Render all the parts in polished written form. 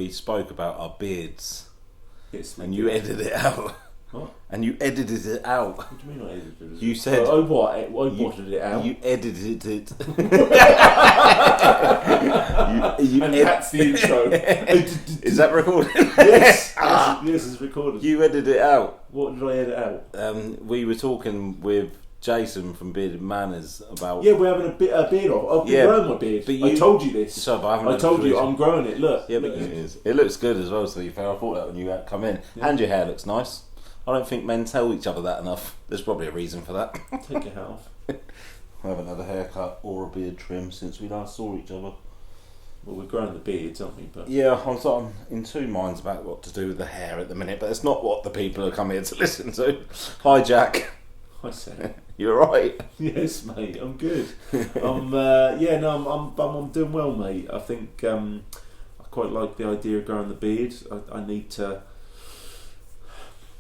we spoke about our beards, Yes, and you edited it out. What? And you edited it out. What do you mean I edited it? You said... I edited it out. You edited it. That's the intro. Is that recorded? Yes. Yes, it's recorded. You edited it out. What did I edit out? We were talking with Jason from Bearded Manners about... Yeah, we're having a beard off. I've been growing my beard. I told you this. So, but I told you I'm growing it. Look. Yeah, but it looks good as well, to be fair. I thought that when you come in. Yeah. And your hair looks nice. I don't think men tell each other that enough. There's probably a reason for that. Take your hat off. I haven't had a haircut or a beard trim since we last saw each other. Well, we're growing the beards, aren't we? But yeah, I'm in two minds about what to do with the hair at the minute, but it's not what the people are coming here to listen to. Hi, Jack. Hi, Sam. You're right. Yes, mate. I'm good. I'm doing well, mate. I think I quite like the idea of growing the beard. I need to.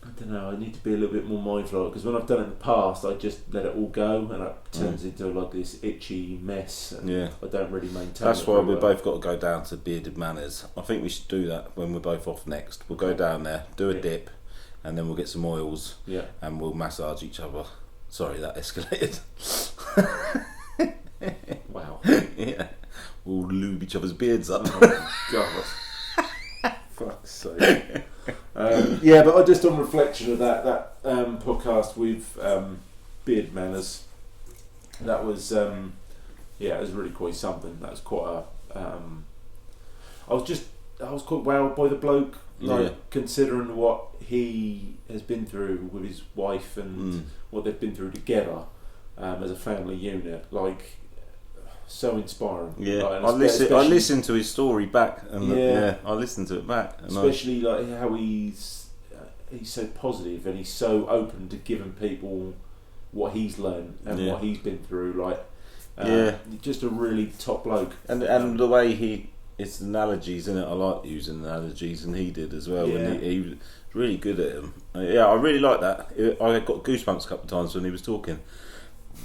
I don't know, I need to be a little bit more mindful of it, because when I've done it in the past I just let it all go and it turns into like this itchy mess, and I don't really maintain That's it. Why we've both got to go down to Bearded Manners. I think we should do that when we're both off next. We'll go down there, do a dip, and then we'll get some oils and we'll massage each other. Sorry, that escalated. Wow. Yeah. We'll lube each other's beards up. Oh God. Fuck's sake. Yeah, but just on reflection of that podcast with Beard Manners, that was it was really quite something. That was quite a I was quite wowed by the bloke, considering what he has been through with his wife and what they've been through together as a family unit. Like, so inspiring. Yeah, like, I listened to his story back, and I listened to it back, and especially like how he's so positive and he's so open to giving people what he's learned and what he's been through. Like, just a really top bloke. And the way it's analogies, isn't it? I like using analogies, and he did as well. Yeah. And he was really good at them. I really like that. I got goosebumps a couple of times when he was talking.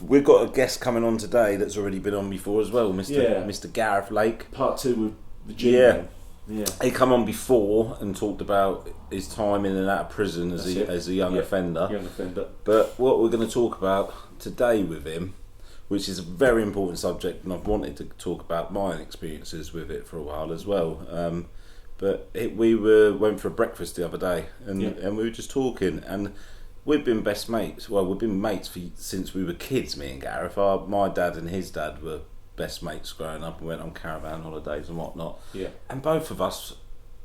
We've got a guest coming on today that's already been on before as well, Mr. Gareth Lake. Part 2 with the gym. Yeah. He come on before and talked about his time in and out of prison as a young offender. Young offender. But what we're going to talk about today with him, which is a very important subject, and I've wanted to talk about my experiences with it for a while as well. We went for a breakfast the other day, and we were just talking, and we've been best mates. Well, we've been mates since we were kids, me and Gareth. My dad and his dad were best mates growing up and went on caravan holidays and whatnot. Yeah. And both of us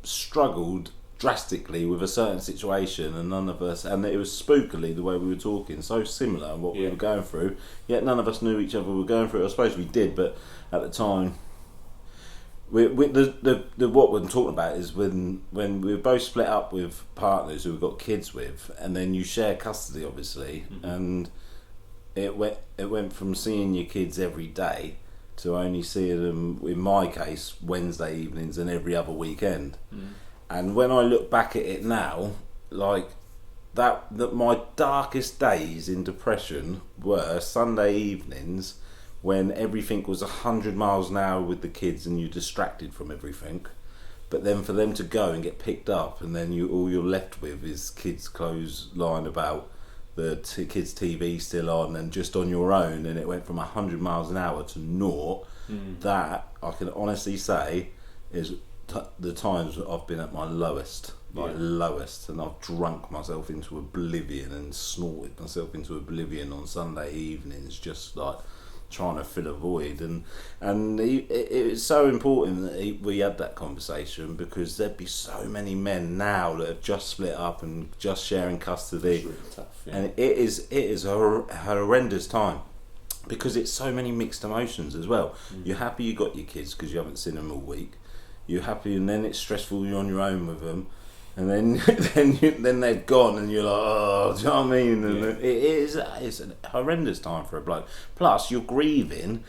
struggled drastically with a certain situation, and none of us, and it was spookily the way we were talking, so similar in what we were going through, yet none of us knew each other were going through it. I suppose we did, but at the time, what we're talking about is when we were both split up with partners who we've got kids with, and then you share custody, obviously, and it went from seeing your kids every day to only seeing them, in my case, Wednesday evenings and every other weekend. And when I look back at it now, like that my darkest days in depression were Sunday evenings, when everything was 100 miles an hour with the kids and you're distracted from everything, but then for them to go and get picked up, and then all you're left with is kids' clothes lying about, the kids' TV still on, and just on your own, and it went from 100 miles an hour to naught. That I can honestly say is the times I've been at my lowest, lowest, and I've drunk myself into oblivion and snorted myself into oblivion on Sunday evenings, just like trying to fill a void. And it's so important that we had that conversation, because there'd be so many men now that have just split up and just sharing custody. It's really tough, and it is a horrendous time, because it's so many mixed emotions as well. You're happy you got your kids because you haven't seen them all week. You're happy, and then it's stressful. You're on your own with them, and then they've gone, and you're like, oh, do you know what I mean? And it's a horrendous time for a bloke. Plus, you're grieving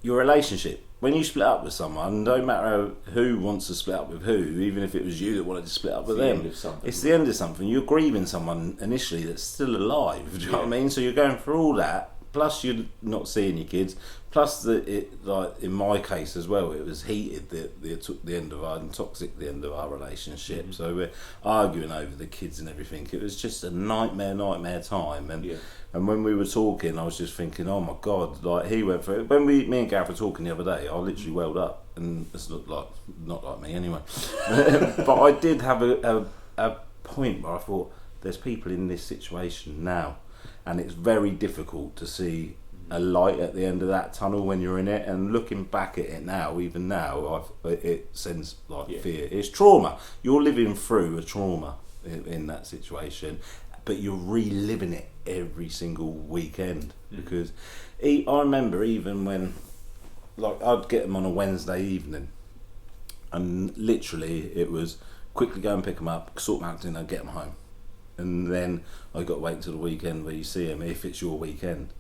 your relationship. When you split up with someone, no matter who wants to split up with who, even if it was you that wanted to split up with them, it's the end of something. You're grieving someone initially that's still alive. Do you know what I mean? So you're going through all that, plus you're not seeing your kids, plus like in my case as well, it was heated. The end of our toxic, the end of our relationship. So we're arguing over the kids and everything. It was just a nightmare time. And when we were talking, I was just thinking, oh my God, like he went through it. When me and Gareth were talking the other day, I literally welled up, and it's not like me anyway. But I did have a point where I thought, there's people in this situation now, and it's very difficult to see a light at the end of that tunnel when you're in it. And looking back at it now, even now, it sends fear. It's trauma. You're living through a trauma in that situation, but you're reliving it every single weekend. Because I remember even when, like, I'd get them on a Wednesday evening, and literally it was quickly go and pick them up, sort them out dinner, get them home, and then I got to wait till the weekend where you see them if it's your weekend.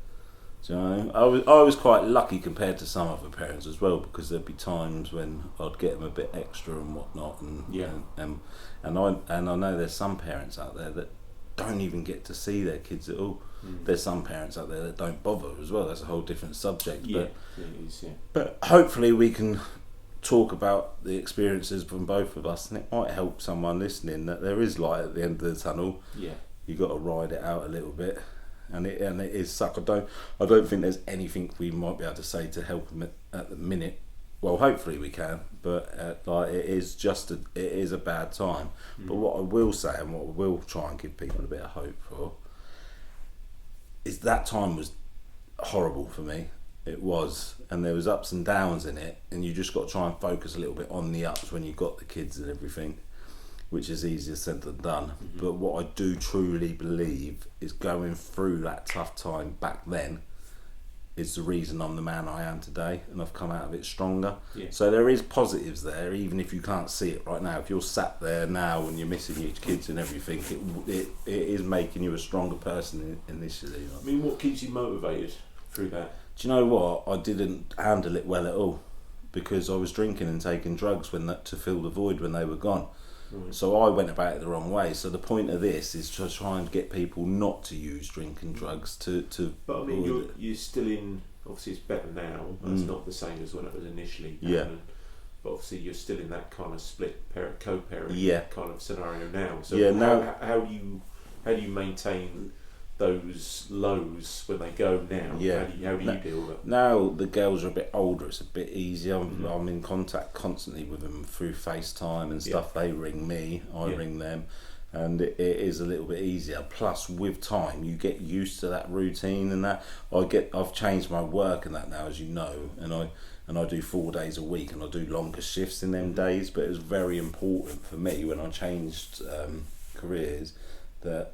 Do you know? I was quite lucky compared to some other parents as well, because there'd be times when I'd get them a bit extra and whatnot, and I know there's some parents out there that don't even get to see their kids at all. There's some parents out there that don't bother as well. That's a whole different subject. But hopefully we can talk about the experiences from both of us, and it might help someone listening that there is light at the end of the tunnel. You got to ride it out a little bit, and it is suck. I don't think there's anything we might be able to say to help them at the minute. Well, hopefully we can, but it is a bad time. But what I will say, and what I will try and give people a bit of hope for, is that time was horrible for me. It was, and there was ups and downs in it, and you just got to try and focus a little bit on the ups when you've got the kids and everything, which is easier said than done. But what I do truly believe is going through that tough time back then is the reason I'm the man I am today, and I've come out of it stronger. So there is positives there, even if you can't see it right now. If you're sat there now and you're missing your kids and everything, it is making you a stronger person initially. I mean, what keeps you motivated through that? Do you know what? I didn't handle it well at all, because I was drinking and taking drugs to fill the void when they were gone. So I went about it the wrong way. So the point of this is to try and get people not to use drinking drugs to. But I mean, you're still in. Obviously, it's better now. It's not the same as when it was initially. But obviously, you're still in that kind of split parent, co-parent kind of scenario now. So how do you maintain those lows when they go now? How do you deal with it? Now the girls are a bit older, it's a bit easier. I'm in contact constantly with them through FaceTime and stuff. They ring me, I ring them, and it is a little bit easier. Plus, with time, you get used to that routine and that. I've changed my work and that now, as you know, and I do 4 days a week, and I do longer shifts in them days. But it was very important for me when I changed careers that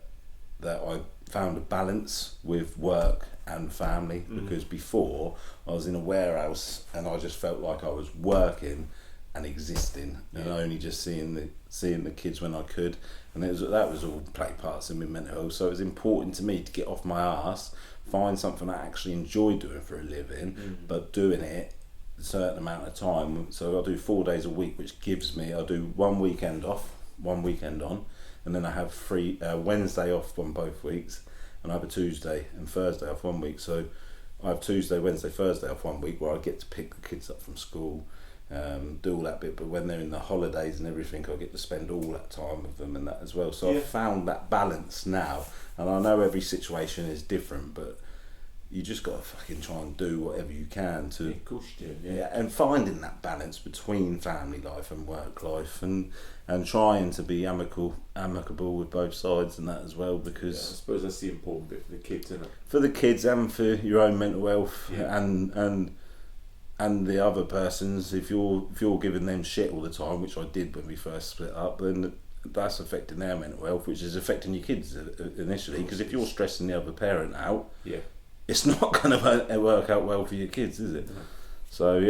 I found a balance with work and family, because before I was in a warehouse and I just felt like I was working and existing and only just seeing the kids when I could, and that was all play parts in my mental health. So it was important to me to get off my arse, find something I actually enjoy doing for a living, but doing it a certain amount of time. So I do 4 days a week, which gives me, I do 1 weekend off, 1 weekend on, and then I have Wednesday off on both weeks, and I have a Tuesday and Thursday off 1 week. So I have Tuesday, Wednesday, Thursday off 1 week, where I get to pick the kids up from school, do all that bit. But when they're in the holidays and everything, I get to spend all that time with them and that as well. So I've found that balance now, and I know every situation is different, but you just got to fucking try and do whatever you can to... of course you do. And finding that balance between family life and work life, and trying to be amicable with both sides and that as well, because... I suppose that's the important bit for the kids, isn't it? For the kids and for your own mental health, and the other person's, if you're giving them shit all the time, which I did when we first split up, then that's affecting their mental health, which is affecting your kids initially, because if you're stressing the other parent out... it's not going to work out well for your kids, is it? No. So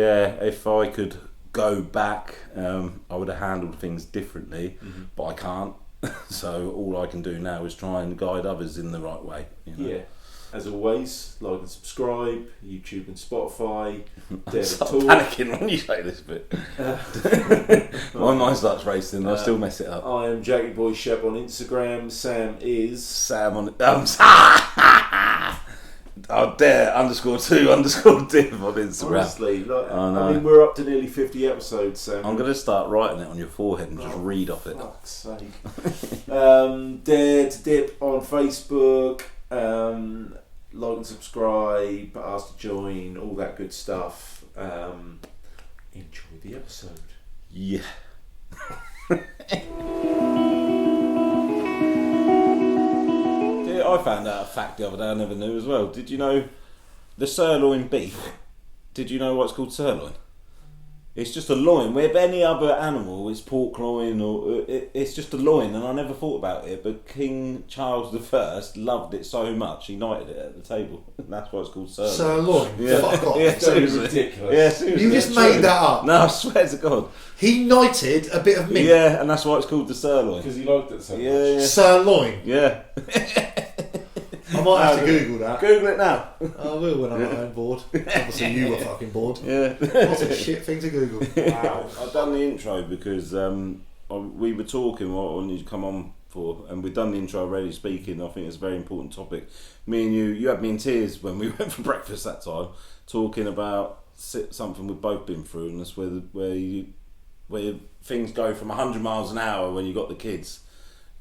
if I could go back, I would have handled things differently, but I can't. So all I can do now is try and guide others in the right way. As always, like and subscribe, YouTube and Spotify. I'm panicking when you say this bit. My mind starts racing, I still mess it up. I am Jackie Boy Shep on Instagram. Sam is... Sam on... Oh, dare _2_div on Instagram. Honestly, I mean, we're up to nearly 50 episodes, so I'm going to start writing it on your forehead and just read off it. Fuck's sake. Dare to dip on Facebook, like and subscribe, ask to join, all that good stuff. Enjoy the episode. Yeah. I found out a fact the other day I never knew as well. Did you know the sirloin beef? Did you know why it's called sirloin? It's just a loin. With any other animal, it's pork loin, or it's just a loin. And I never thought about it, but King Charles I loved it so much he knighted it at the table, and that's why it's called sirloin. Sirloin. Yeah. Fuck off. Yeah, seriously. Ridiculous. Yeah, seriously. You just made that up. No, I swear to God. He knighted a bit of meat. Yeah, and that's why it's called the sirloin. Because he liked it so much. Yeah. Sirloin. Yeah. I might have to Google that. Google it now. I will when I'm at home bored. Obviously you were fucking bored. Yeah. What a shit thing to Google. Wow. I've done the intro because we were talking what I wanted you to come on for, and we've done the intro already speaking. I think it's a very important topic. Me and you had me in tears when we went for breakfast that time, talking about something we've both been through, and that's where things go from 100 miles an hour when you got the kids,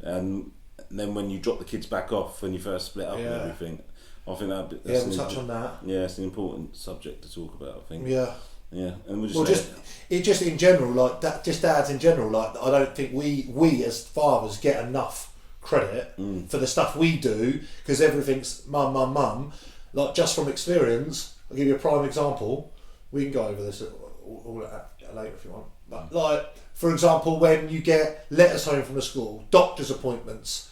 and then when you drop the kids back off when you first split up and everything. I think that's we'll touch on that. Yeah, it's an important subject to talk about, I think. Yeah. Yeah, and we'll just in general, like that, just dads in general, like I don't think we as fathers get enough credit for the stuff we do, because everything's mum. Like, just from experience, I'll give you a prime example. We can go over this all later if you want. But, like, for example, when you get letters home from the school, doctor's appointments,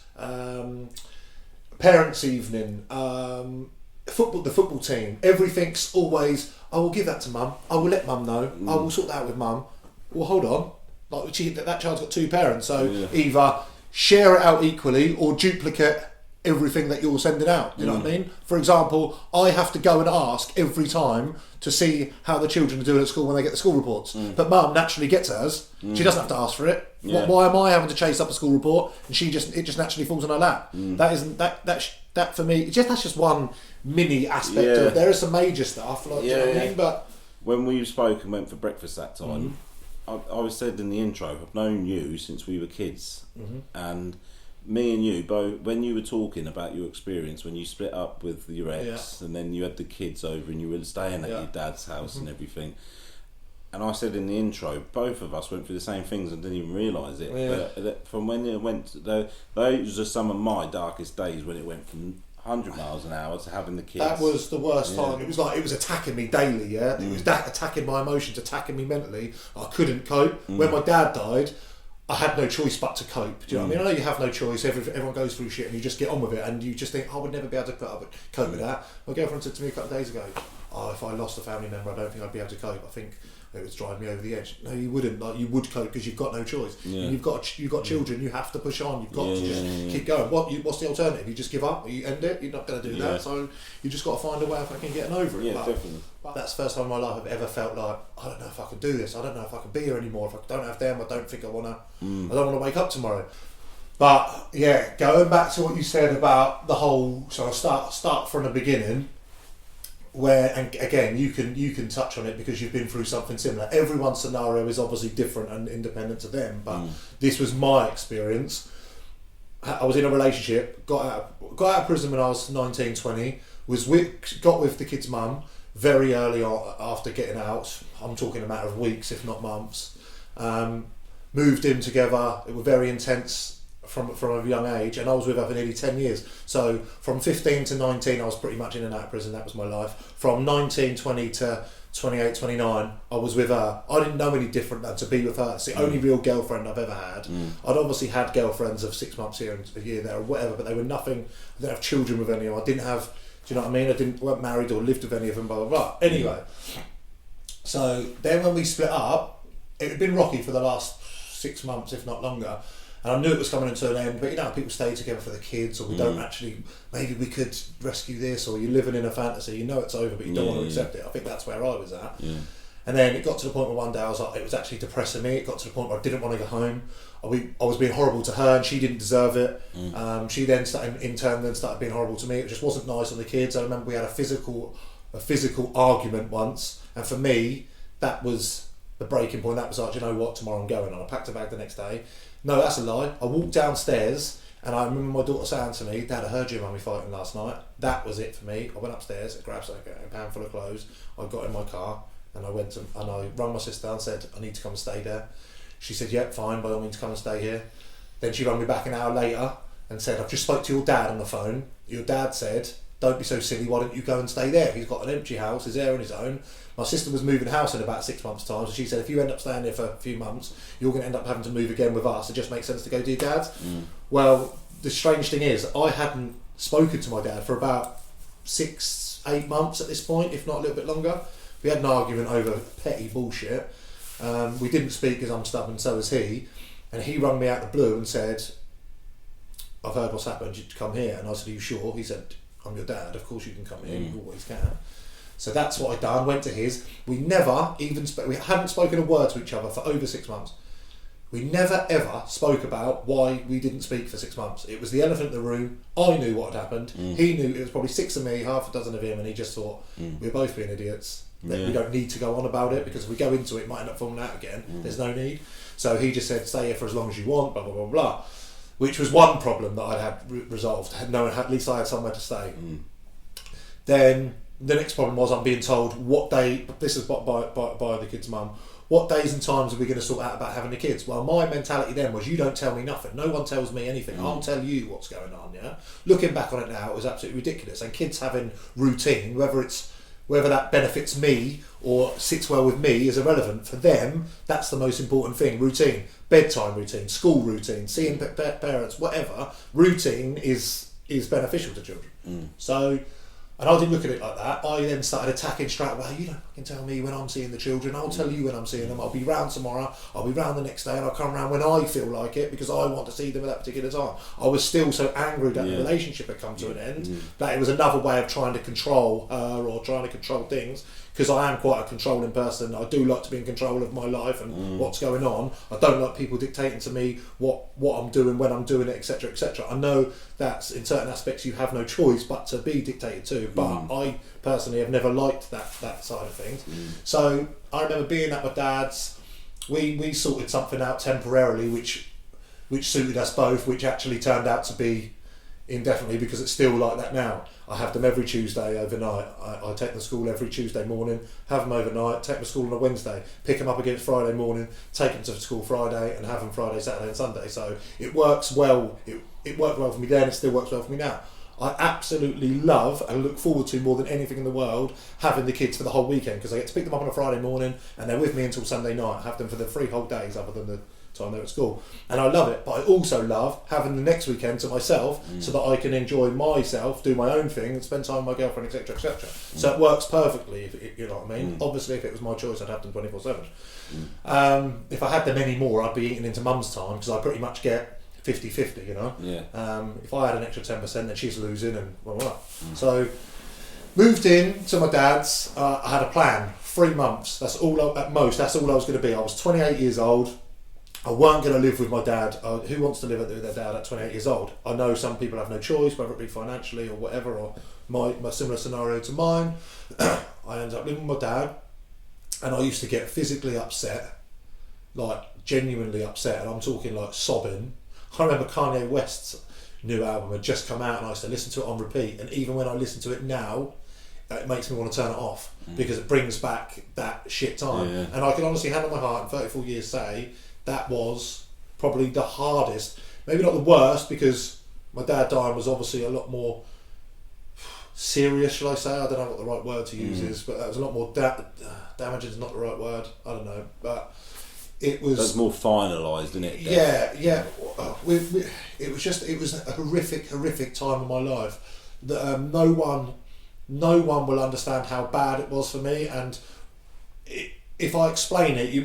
parents' evening, the football team, everything's always, I will give that to mum, I will let mum know, I will sort that out with mum. Well, hold on, like that child's got two parents, so either share it out equally or duplicate everything that you're sending out. You know what I mean? For example, I have to go and ask every time to see how the children are doing at school when they get the school reports. But mum naturally gets hers. She doesn't have to ask for it. Yeah. Why am I having to chase up a school report and it just naturally falls on her lap? That for me, that's just one mini aspect of. There is some major stuff, like, do you know what I mean? But when we spoke and went for breakfast that time, I was said in the intro, I've known you since we were kids, and me and you both, when you were talking about your experience when you split up with your ex, and then you had the kids over and you were staying at your dad's house and everything, and I said in the intro, both of us went through the same things and didn't even realise it. But from when it went, those are some of my darkest days, when it went from 100 miles an hour to having the kids. that was the worst time. It was like, it was attacking me daily. It was attacking my emotions, attacking me mentally. I couldn't cope. When my dad died, I had no choice but to cope. Do you know what I mean? I know you have no choice. Everyone goes through shit and you just get on with it, and you just think, I would never be able to cope with that. My girlfriend said to me a couple of days ago, if I lost a family member, I don't think I'd be able to cope. I think it was driving me over the edge. No, you wouldn't. Like, you would cope because you've got no choice. And you've got children. You have to push on. You've got to just keep going. What's the alternative? You just give up? You end it? You're not going to do that. So you just got to find a way of fucking getting over it. Yeah, definitely. But that's the first time in my life I've ever felt like, I don't know if I can do this. I don't know if I can be here anymore. If I don't have them, I don't think I want to. I don't want to wake up tomorrow. But yeah, going back to what you said about the whole. So I'll start from the beginning. Where, and again, you can touch on it because you've been through something similar. Everyone's scenario is obviously different and independent to them, but this was my experience. I was in a relationship, got out of prison when I was 19, 20, got with the kid's mum very early on after getting out. I'm talking a matter of weeks, if not months. Moved in together. It was very intense from a young age, and I was with her for nearly 10 years. So from 15 to 19, I was pretty much in and out of prison. That was my life. From 19, 20 to 28, 29, I was with her. I didn't know any different than to be with her. It's the only real girlfriend I've ever had. I'd obviously had girlfriends of 6 months here and a year there or whatever, but they were nothing. I didn't have children with any of them. I didn't have, do you know what I mean? Weren't married or lived with any of them, blah, blah, blah. Anyway, so then when we split up, it had been rocky for the last 6 months, if not longer. And I knew it was coming into an end, but you know, people stay together for the kids, or we don't actually, maybe we could rescue this, or you're living in a fantasy, you know it's over, but you don't want to accept it. I think that's where I was at. And then it got to the point where one day I was like, it was actually depressing me. It got to the point where I didn't want to go home. I was being horrible to her, and she didn't deserve it. She then in turn started being horrible to me. It just wasn't nice on the kids. I remember we had a physical argument once, and for me, that was the breaking point. That was like, you know what, tomorrow I'm going. And I packed a bag the next day. No, that's a lie. I walked downstairs, and I remember my daughter saying to me, "Dad, I heard you and Mummy fighting last night." That was it for me. I went upstairs, I grabbed a pan full of clothes. I got in my car, and I rang my sister and said, "I need to come and stay there." She said, "Yep, fine, by all means come and stay here." Then she rang me back an hour later and said, "I've just spoke to your dad on the phone. Your dad said, don't be so silly, why don't you go and stay there? He's got an empty house, he's there on his own." My sister was moving house in about 6 months' time, so she said, "If you end up staying there for a few months, you're going to end up having to move again with us. It just makes sense to go to your dad's." Well, the strange thing is, I hadn't spoken to my dad for about 6-8 months at this point, if not a little bit longer. We had an argument over petty bullshit. We didn't speak because I'm stubborn, so was he. And he rang me out of the blue and said, "I've heard what's happened, you come here." And I said, "Are you sure?" He said, "I'm your dad, of course you can come here, you always can." So that's what I done, went to his. We never even we hadn't spoken a word to each other for over 6 months. We never ever spoke about why we didn't speak for 6 months. It was the elephant in the room. I knew what had happened. He knew. It was probably 6 of me, half a dozen of him, and he just thought, we're both being idiots. That we don't need to go on about it, because if we go into it, it might end up falling out again. There's no need. So he just said, "Stay here for as long as you want," blah, blah, blah, blah. Which was one problem that I'd had resolved. At least I had somewhere to stay. Then the next problem was, I'm being told what day, this is by the kid's mum, what days and times are we going to sort out about having the kids? Well, my mentality then was, you don't tell me nothing. No one tells me anything. I'll tell you what's going on, yeah? Looking back on it now, it was absolutely ridiculous. And kids having routine, whether that benefits me or sits well with me, is irrelevant. For them, that's the most important thing. Routine. Bedtime routine, school routine, seeing parents, whatever. Routine is beneficial to children. So, and I didn't look at it like that. I then started attacking straight away. You don't fucking tell me when I'm seeing the children. I'll tell you when I'm seeing them. I'll be round tomorrow. I'll be round the next day, and I'll come round when I feel like it, because I want to see them at that particular time. I was still so angry that the relationship had come to an end that it was another way of trying to control her or trying to control things. Because I am quite a controlling person. I do like to be in control of my life and what's going on. I don't like people dictating to me what I'm doing, when I'm doing it, etc., etc. I know that in certain aspects you have no choice but to be dictated to, but I personally have never liked that side of things. So I remember being at my dad's. We sorted something out temporarily, which suited us both, which actually turned out to be indefinitely, because it's still like that now. I have them every Tuesday overnight. I take them to school every Tuesday morning, have them overnight, take them to school on a Wednesday, pick them up again Friday morning, take them to school Friday, and have them Friday, Saturday and Sunday. So it works well. It worked well for me then, it still works well for me now. I absolutely love and look forward to, more than anything in the world, having the kids for the whole weekend, because I get to pick them up on a Friday morning and they're with me until Sunday night. I have them for the 3 whole days other than the time they're at school, and I love it. But I also love having the next weekend to myself, so that I can enjoy myself, do my own thing, and spend time with my girlfriend, etc., etc. So it works perfectly, if you know what I mean. Obviously, if it was my choice, I'd have them 24/7. If I had them anymore, I'd be eating into mum's time, because I pretty much get 50-50, you know. If I had an extra 10%, then she's losing, and well. So moved in to my dad's. I had a plan, 3 months. That's all at most. That's all I was going to be. I was 28 years old. I weren't going to live with my dad. Who wants to live with their dad at 28 years old? I know some people have no choice, whether it be financially or whatever, or my similar scenario to mine. I ended up living with my dad, and I used to get physically upset, like genuinely upset, and I'm talking like sobbing. I remember Kanye West's new album had just come out, and I used to listen to it on repeat, and even when I listen to it now, it makes me want to turn it off, because it brings back that shit time. And I can honestly, hand on my heart, in 34 years say, that was probably the hardest, maybe not the worst, because my dad dying was obviously a lot more serious, shall I say? I don't know what the right word to use is, but that was a lot more damaging is not the right word, I don't know, but it was... That's more finalised, isn't it? Yeah. It was a horrific time of my life that no one will understand how bad it was for me, and if I explain it, it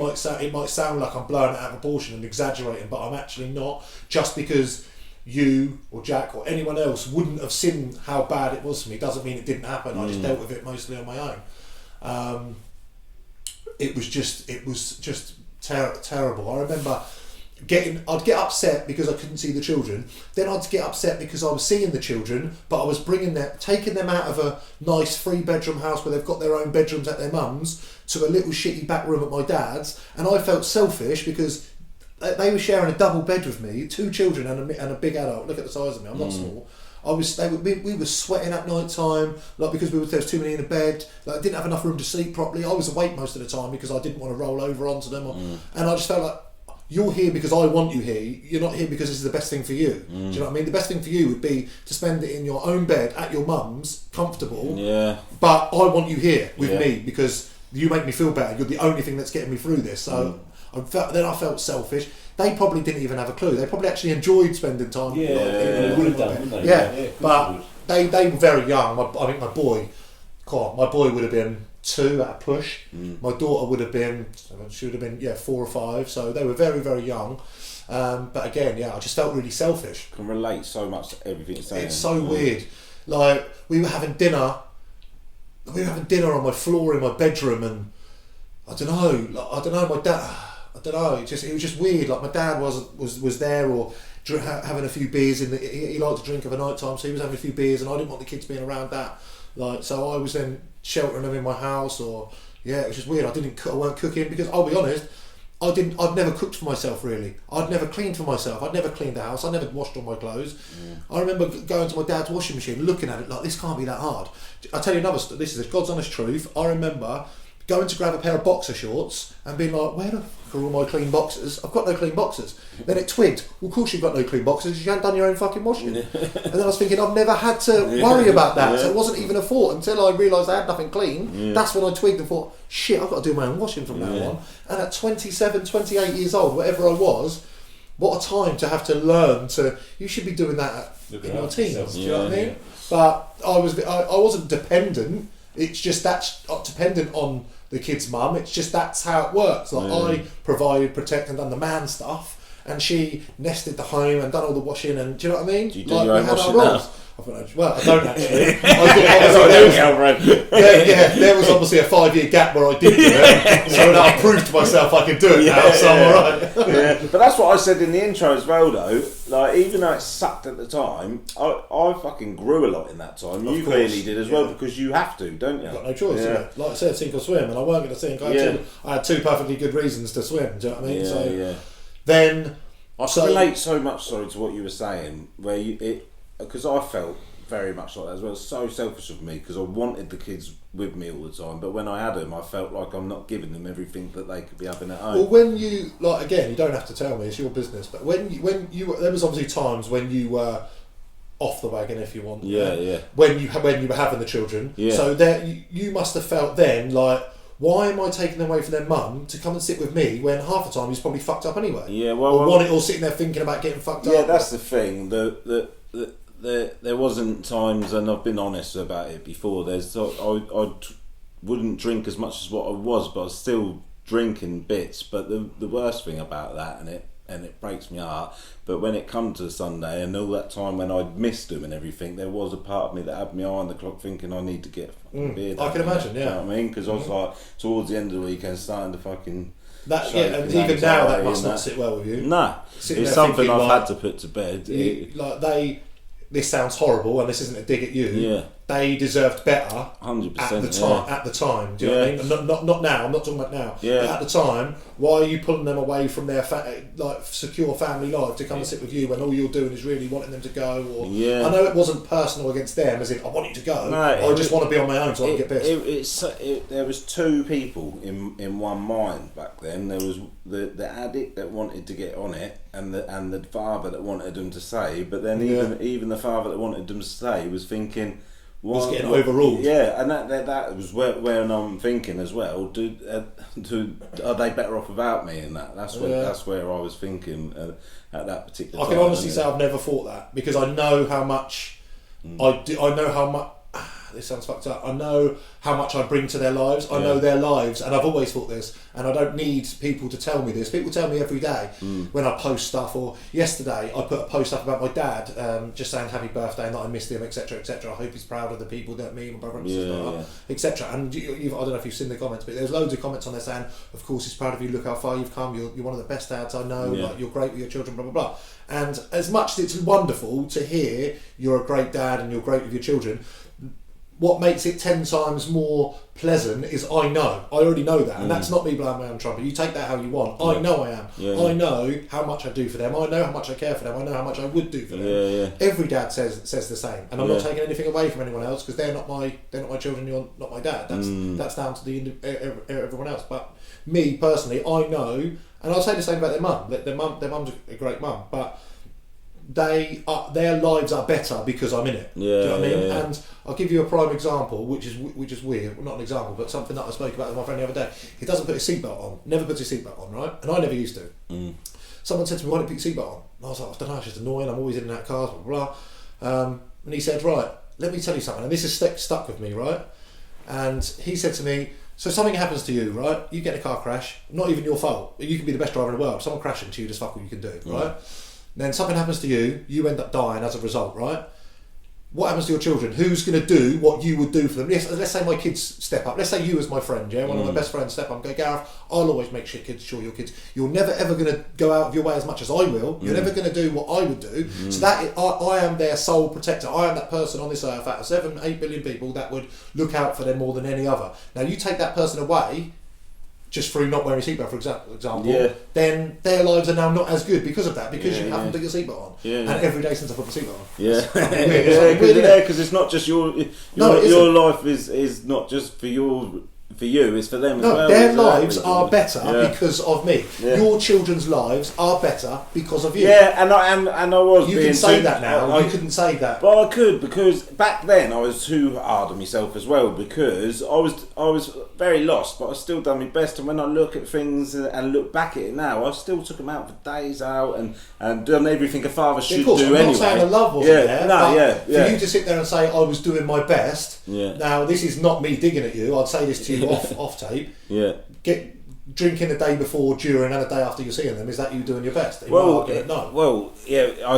might sound like I'm blowing it out of proportion and exaggerating, but I'm actually not. Just because you or Jack or anyone else wouldn't have seen how bad it was for me doesn't mean it didn't happen. I just dealt with it mostly on my own. it was just terrible. I remember I'd get upset because I couldn't see the children. Then I'd get upset because I was seeing the children, but I was taking them out of a nice 3-bedroom house where they've got their own bedrooms at their mum's to a little shitty back room at my dad's, and I felt selfish because they were sharing a double bed with me, 2 children and a big adult. Look at the size of me. I'm not small. We were sweating at night time, like because there was too many in the bed. Like I didn't have enough room to sleep properly. I was awake most of the time because I didn't want to roll over onto them, and I just felt like, you're here because I want you here. You're not here because this is the best thing for you. Do you know what I mean? The best thing for you would be to spend it in your own bed at your mum's, comfortable. Yeah. But I want you here with me because you make me feel better. You're the only thing that's getting me through this. So I felt selfish. They probably didn't even have a clue. They probably actually enjoyed spending time. But they were very young. I think my boy would have been 2 at a push. My daughter would have been 4 or 5. So they were very, very young. But again, I just felt really selfish. Can relate so much to everything you're saying. It's so weird. Like we were having dinner on my floor in my bedroom, and I don't know. My dad. I don't know. It was just weird. Like my dad was there or having a few beers he liked to drink of a night time, so he was having a few beers, and I didn't want the kids being around that. Like so, I was then sheltering them in my house, or it was just weird. I weren't cooking because I'll be honest, I'd never cooked for myself really. I'd never cleaned for myself. I'd never cleaned the house. I never washed all my clothes. I remember going to my dad's washing machine, looking at it like, this can't be that hard. I'll tell you another story. This is the God's honest truth. I remember going to grab a pair of boxer shorts and being like, where the fuck are all my clean boxers? I've got no clean boxers. Then it twigged, well, of course you've got no clean boxers, you haven't done your own fucking washing. And then I was thinking, I've never had to worry about that. So it wasn't even a thought until I realised I had nothing clean. That's when I twigged and thought, shit, I've got to do my own washing from now on. And at 27, 28 years old, whatever I was, what a time to have to learn you should be doing that in your teens. Do you know what I mean? But I wasn't dependent. It's just that's dependent on the kid's mum. It's just that's how it works. Like I provided, protected, and done the man stuff, and she nested the home and done all the washing. And do you know what I mean? Do you do your own washing now? Well, I don't actually. There was obviously a 5-year gap where I did do it, so now I proved to myself I can do it now. So I'm alright. But that's what I said in the intro as well, though. Like, even though it sucked at the time, I fucking grew a lot in that time. You clearly did as well, because you have to, don't you? You've got no choice. Like I said, sink or swim, and I weren't going to sink. I had 2 perfectly good reasons to swim. Do you know what I mean? Then I relate so much, to what you were saying, where because I felt very much like that as well. So selfish of me because I wanted the kids with me all the time, but when I had them, I felt like I'm not giving them everything that they could be having at home. Well, when you again, you don't have to tell me; it's your business. But when you there was obviously times when you were off the wagon, if you want. When you were having the children, so there you must have felt then like, why am I taking them away from their mum to come and sit with me when half the time he's probably fucked up anyway? Or sitting there thinking about getting fucked up. Yeah, that's the thing. There wasn't times, and I've been honest about it before. I wouldn't drink as much as what I was, but I was still drinking bits. But the worst thing about that, and it breaks my heart, but when it come to Sunday and all that time when I'd missed them and everything, there was a part of me that had my eye on the clock thinking I need to get a fucking beer. I can imagine, you know what I mean? Because I was like, towards the end of the weekend, starting to fucking... and even now that must not sit well with you. No, it's something I've had to put to bed. This sounds horrible, and this isn't a dig at you. Yeah. They deserved better 100%, at the time. Do you know what I mean? Not now. I'm not talking about now. Yeah. But at the time, why are you pulling them away from their secure family life to come and sit with you when all you're doing is really wanting them to go? Or I know it wasn't personal against them, as in I want you to go. No, I just want to be on my own, so I can get pissed. There was 2 people in one mind back then. There was the addict that wanted to get on it, and the father that wanted them to stay. But then even the father that wanted them to stay was thinking, was getting overruled. Yeah, and that was where I'm thinking as well. Are they better off without me? And that's where I was thinking at that particular time. I can honestly say I've never thought that, because I know how much I know how much. this sounds fucked up. I know how much I bring to their lives. I know their lives, and I've always thought this, and I don't need people to tell me this. People tell me every day when I post stuff. Or yesterday, I put a post up about my dad, just saying happy birthday and that I missed him, etc., etc. I hope he's proud of the people that me and my brother and sister are, etc. And I don't know if you've seen the comments, but there's loads of comments on there saying, "Of course, he's proud of you. Look how far you've come. You're one of the best dads I know. Like, you're great with your children." Blah blah blah. And as much as it's wonderful to hear you're a great dad and you're great with your children, what makes it 10 times more pleasant is I already know that, and that's not me blowing my own trumpet. You take that how you want. I know I am. I know how much I do for them. I know how much I care for them. I know how much I would do for them. Every dad says the same, and I'm not taking anything away from anyone else, because they're not my children. You're not my dad. That's down to everyone else. But me personally, I know, and I'll say the same about their mum. Their mum's a great mum, but their lives are better because I'm in it. Do you know what I mean? And I'll give you a prime example, which is weird. Well, not an example, but something that I spoke about with my friend the other day. He doesn't put his seatbelt on. Never puts his seatbelt on, right? And I never used to. Someone said to me, "Why don't you put your seatbelt on?" And I was like, "I don't know, it's just annoying. I'm always in and out of cars, blah, blah." And he said, "Right, let me tell you something." And this is stuck with me, right? And he said to me, "So something happens to you, right? You get in a car crash, not even your fault. You can be the best driver in the world. Someone crashes into you, just fuck all you can do, right? Then something happens to you, you end up dying as a result, right? What happens to your children? Who's going to do what you would do for them? Yes, let's say my kids step up. Let's say you as my friend, one of my best friends step up and go, Gareth, I'll always make sure your kids, you're never ever going to go out of your way as much as I will. You're never going to do what I would do. So that I am their sole protector. I am that person on this earth out of 7-8 billion people that would look out for them more than any other. Now you take that person away, just through not wearing a seatbelt, for example, then their lives are now not as good because of that, because you haven't put your seatbelt on. And every day since I put my seatbelt on. Because it's not just your life is not just for you, it's for them as well. Their lives are better because of me. Your children's lives are better because of you. And I was. You can say that now. You couldn't say that. But I could, because back then I was too hard on myself as well, because I was very lost, but I still done my best. And when I look at things and look back at it now, I still took them out for days out and done everything a father should do anyway. I'm not saying the love wasn't there. For you to sit there and say I was doing my best. Now this is not me digging at you. I'd say this to you off tape. Get drinking the day before, during, and the day after you're seeing them. Is that you doing your best? No. I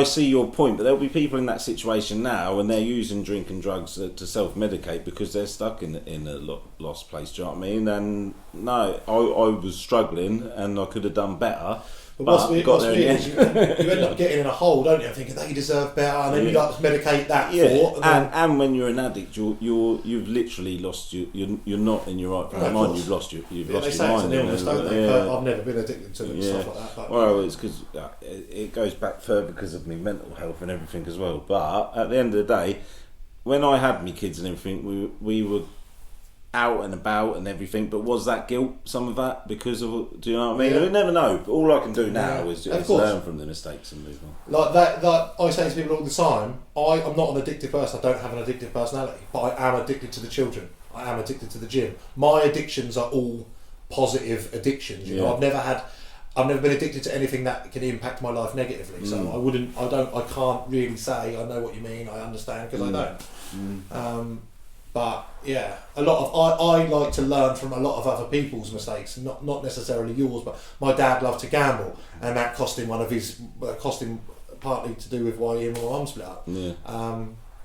see your point, but there'll be people in that situation now, and they're using drink and drugs to self-medicate because they're stuck in a lost place. Do you know what I mean? And no, I was struggling, and I could have done better. But what's weird is you end up getting in a hole, don't you? Thinking they deserve better, and then you like to medicate that for. And when you're an addict, you've literally lost you're not in your right frame of mind. You've lost your mind. They say it's an illness, don't they? I've never been addicted to it and stuff like that. But well, it's because it goes back further because of my mental health and everything as well. But at the end of the day, when I had my kids and everything, we were out and about and everything, but was that guilt, some of that, because of, do you know what I mean? We never know, but all I can do now is learn from the mistakes and move on. Like I say to people all the time, I'm not an addictive person, I don't have an addictive personality, but I am addicted to the children, I am addicted to the gym. My addictions are all positive addictions, you know. I've never been addicted to anything that can impact my life negatively, so I can't really say I know what you mean, I understand, because I don't. But yeah, I like to learn from a lot of other people's mistakes, not necessarily yours. But my dad loved to gamble, and that cost him partly to do with why he and my mum split up.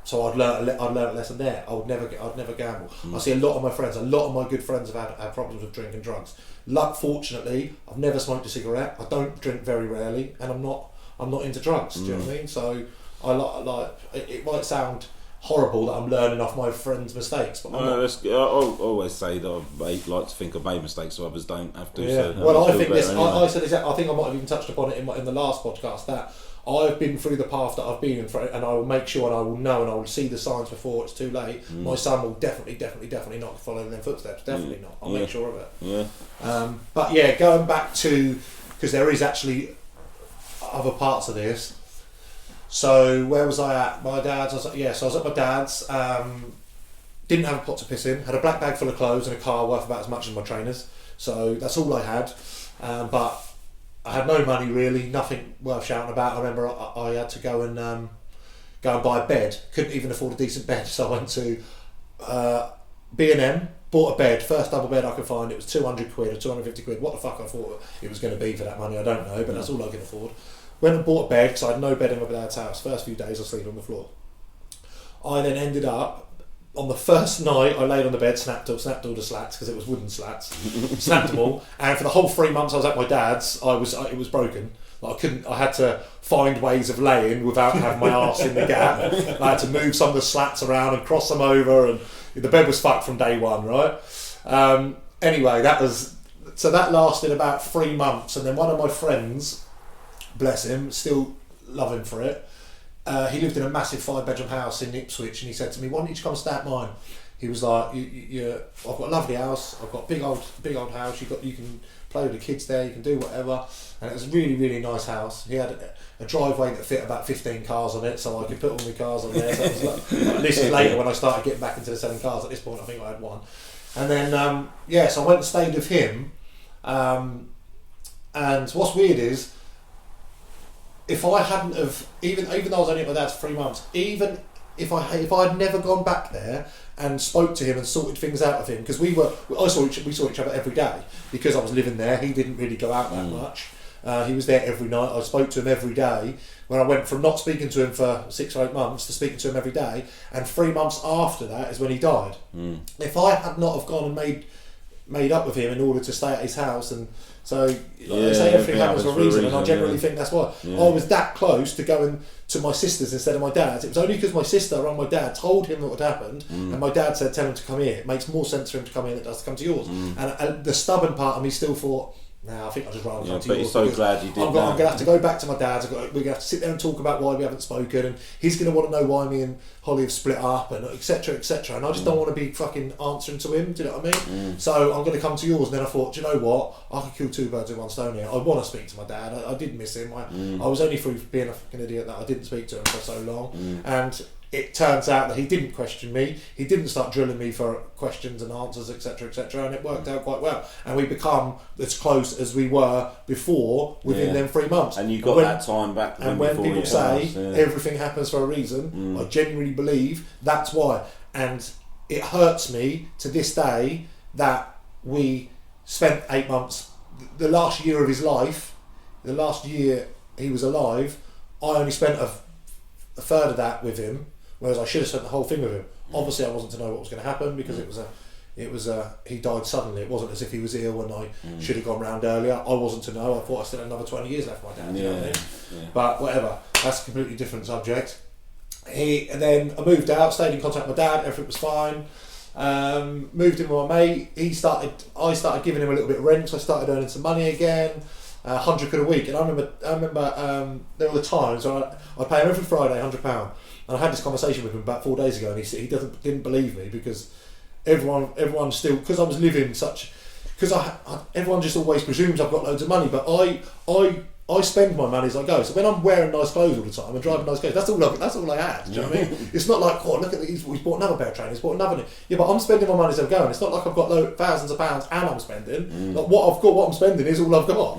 So I'd learnt a lesson there. I'd never gamble. I see a lot of my friends, a lot of my good friends have had problems with drinking drugs. Fortunately, I've never smoked a cigarette. I don't drink very rarely, and I'm not into drugs. Do you know what I mean? So I like it might sound horrible that I'm learning off my friends' mistakes, but I always say that I like to think I've made mistakes so others don't have to. Well, I think this. Anyway. I said exactly. I think I might have even touched upon it in the last podcast that I've been through the path that I've been in, and I will make sure, and I will know, and I will see the signs before it's too late. My son will definitely not follow in their footsteps. Definitely not. I'll make sure of it. But yeah, going back to, because there is actually other parts of this. So where was I at? My dad's. So I was at my dad's. Didn't have a pot to piss in. Had a black bag full of clothes and a car worth about as much as my trainers. So that's all I had. But I had no money really. Nothing worth shouting about. I remember I had to go go and buy a bed. Couldn't even afford a decent bed, so I went to B&M, bought a bed, first double bed I could find. It was 200 quid or 250 quid. What the fuck I thought it was going to be for that money, I don't know, but that's all I could afford. Went and bought a bed because I had no bed in my dad's house. First few days I was sleeping on the floor. I then ended up, on the first night I laid on the bed, snapped all the slats because it was wooden slats, snapped them all, and for the whole 3 months I was at my dad's, it was broken. Like I had to find ways of laying without having my arse in the gap. I had to move some of the slats around and cross them over, and the bed was fucked from day one, right? Anyway, that lasted about 3 months, and then one of my friends, bless him, still love him for it, he lived in a massive 5-bedroom house in Ipswich, and he said to me, "Why don't you come and stay at mine?" He was like, "I've got a lovely house. I've got a big old house. You can play with the kids there. You can do whatever." And it was a really, really nice house. He had a driveway that fit about 15 cars on it, so I could put all my cars on there. So it was like, this is later when I started getting back into the selling cars. At this point, I think I had one. And then so I went and stayed with him. And what's weird is, if I hadn't have, even though I was only at my dad's for 3 months, even if I'd never gone back there and spoke to him and sorted things out with him, because we saw each other every day because I was living there. He didn't really go out that much. He was there every night. I spoke to him every day. When I went from not speaking to him for 6 or 8 months to speaking to him every day, and 3 months after that is when he died. If I had not have gone and made up with him in order to stay at his house, and so they say everything happens for a reason, and I generally think that's why. I was that close to going to my sister's instead of my dad's. It was only because my sister and my dad told him what had happened, and my dad said, "Tell him to come here. It makes more sense for him to come here than it does to come to yours." And the stubborn part of me still thought, "Nah, I think I'll just rather come to yours." But you're so glad you did. I'm going to have to go back to my dad's. We're going to have to sit there and talk about why we haven't spoken, and he's going to want to know why me and Holly have split up, and etc. etc. And I just don't want to be fucking answering to him. Do you know what I mean? So I'm going to come to yours. And then I thought, do you know what? I could kill 2 birds with 1 stone here. I want to speak to my dad. I did miss him. I was only through being a fucking idiot that I didn't speak to him for so long. And it turns out that he didn't question me. He didn't start drilling me for questions and answers, etc., etc. And it worked out quite well. And we become as close as we were before within them 3 months. And you got that time back. And when people say everything happens for a reason, I genuinely believe that's why. And it hurts me to this day that we spent 8 months, the last year of his life, the last year he was alive, I only spent a third of that with him, whereas I should have spent the whole thing with him. Obviously I wasn't to know what was going to happen because he died suddenly. It wasn't as if he was ill and I should have gone round earlier. I wasn't to know. I thought I still had another 20 years left for my dad. You know what I mean? But whatever, that's a completely different subject. And then I moved out, stayed in contact with my dad, everything was fine. Moved in with my mate. I started giving him a little bit of rent, so I started earning some money again. 100 quid a week. And I remember there were times where I pay him every Friday £100. And I had this conversation with him about 4 days ago, and he didn't believe me because everyone still, because I was living such, because everyone just always presumes I've got loads of money, but I spend my money as I go. So when I'm wearing nice clothes all the time and driving nice clothes, that's all I had. Do you know what I mean? It's not like, oh, look at these, he's bought another pair of trainers, he's bought another. Yeah, but I'm spending my money as I'm going. It's not like I've got thousands of pounds and I'm spending. Like what I've got, what I'm spending is all I've got.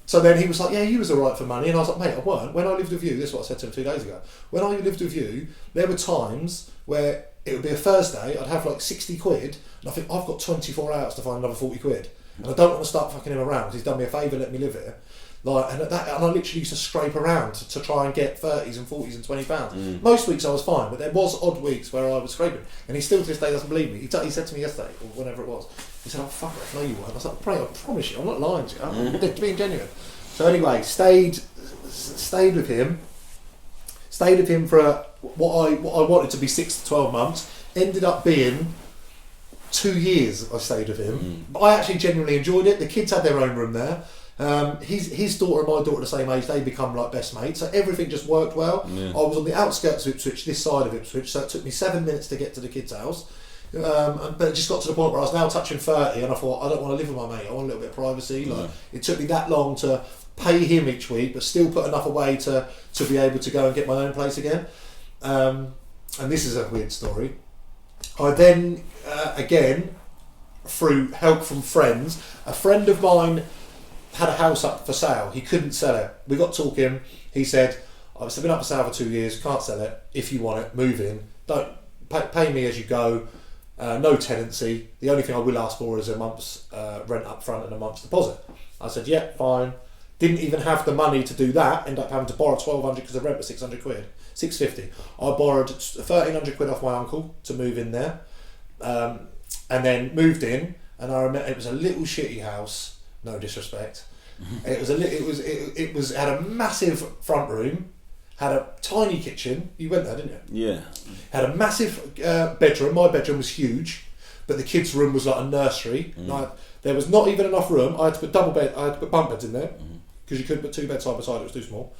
So then he was like, yeah, you was alright for money. And I was like, mate, I weren't. When I lived with you, this is what I said to him 2 days ago. When I lived with you, there were times where it would be a Thursday, I'd have like 60 quid, and I think I've got 24 hours to find another 40 quid. And I don't want to start fucking him around because he's done me a favour, let me live here. And I literally used to scrape around to try and get 30s and 40s and £20. Most weeks I was fine, but there was odd weeks where I was scraping. And he still to this day doesn't believe me. He said to me yesterday, or whenever it was, he said, oh fuck it, I know you weren't. I was like, I promise you, I'm not lying to you, I'm being genuine. So anyway, stayed with him for what I wanted to be 6 to 12 months. Ended up being 2 years I stayed with him. But I actually genuinely enjoyed it. The kids had their own room there. His daughter and my daughter are the same age, they become like best mates, so everything just worked well. I was on the outskirts of Ipswich, this side of Ipswich, so it took me 7 minutes to get to the kids' house. But it just got to the point where I was now touching 30 and I thought, I don't want to live with my mate, I want a little bit of privacy. It took me that long to pay him each week but still put enough away to be able to go and get my own place again. And this is a weird story. I then again, through help from friends, a friend of mine had a house up for sale. He couldn't sell it. We got talking. He said, I've been up for sale for 2 years, can't sell it. If you want it, move in. Don't pay me as you go. No tenancy. The only thing I will ask for is a month's rent up front and a month's deposit. I said, yeah, fine. Didn't even have the money to do that. Ended up having to borrow 1,200 because the rent was 600 quid. 650. I borrowed 1,300 quid off my uncle to move in there, and then moved in. And I remember it was a little shitty house. No disrespect. It was had a massive front room, had a tiny kitchen. You went there, didn't you? Yeah. Had a massive bedroom. My bedroom was huge, but the kids' room was like a nursery. Like, there was not even enough room. I had to put bunk beds in there because you couldn't put 2 beds side by side. It was too small.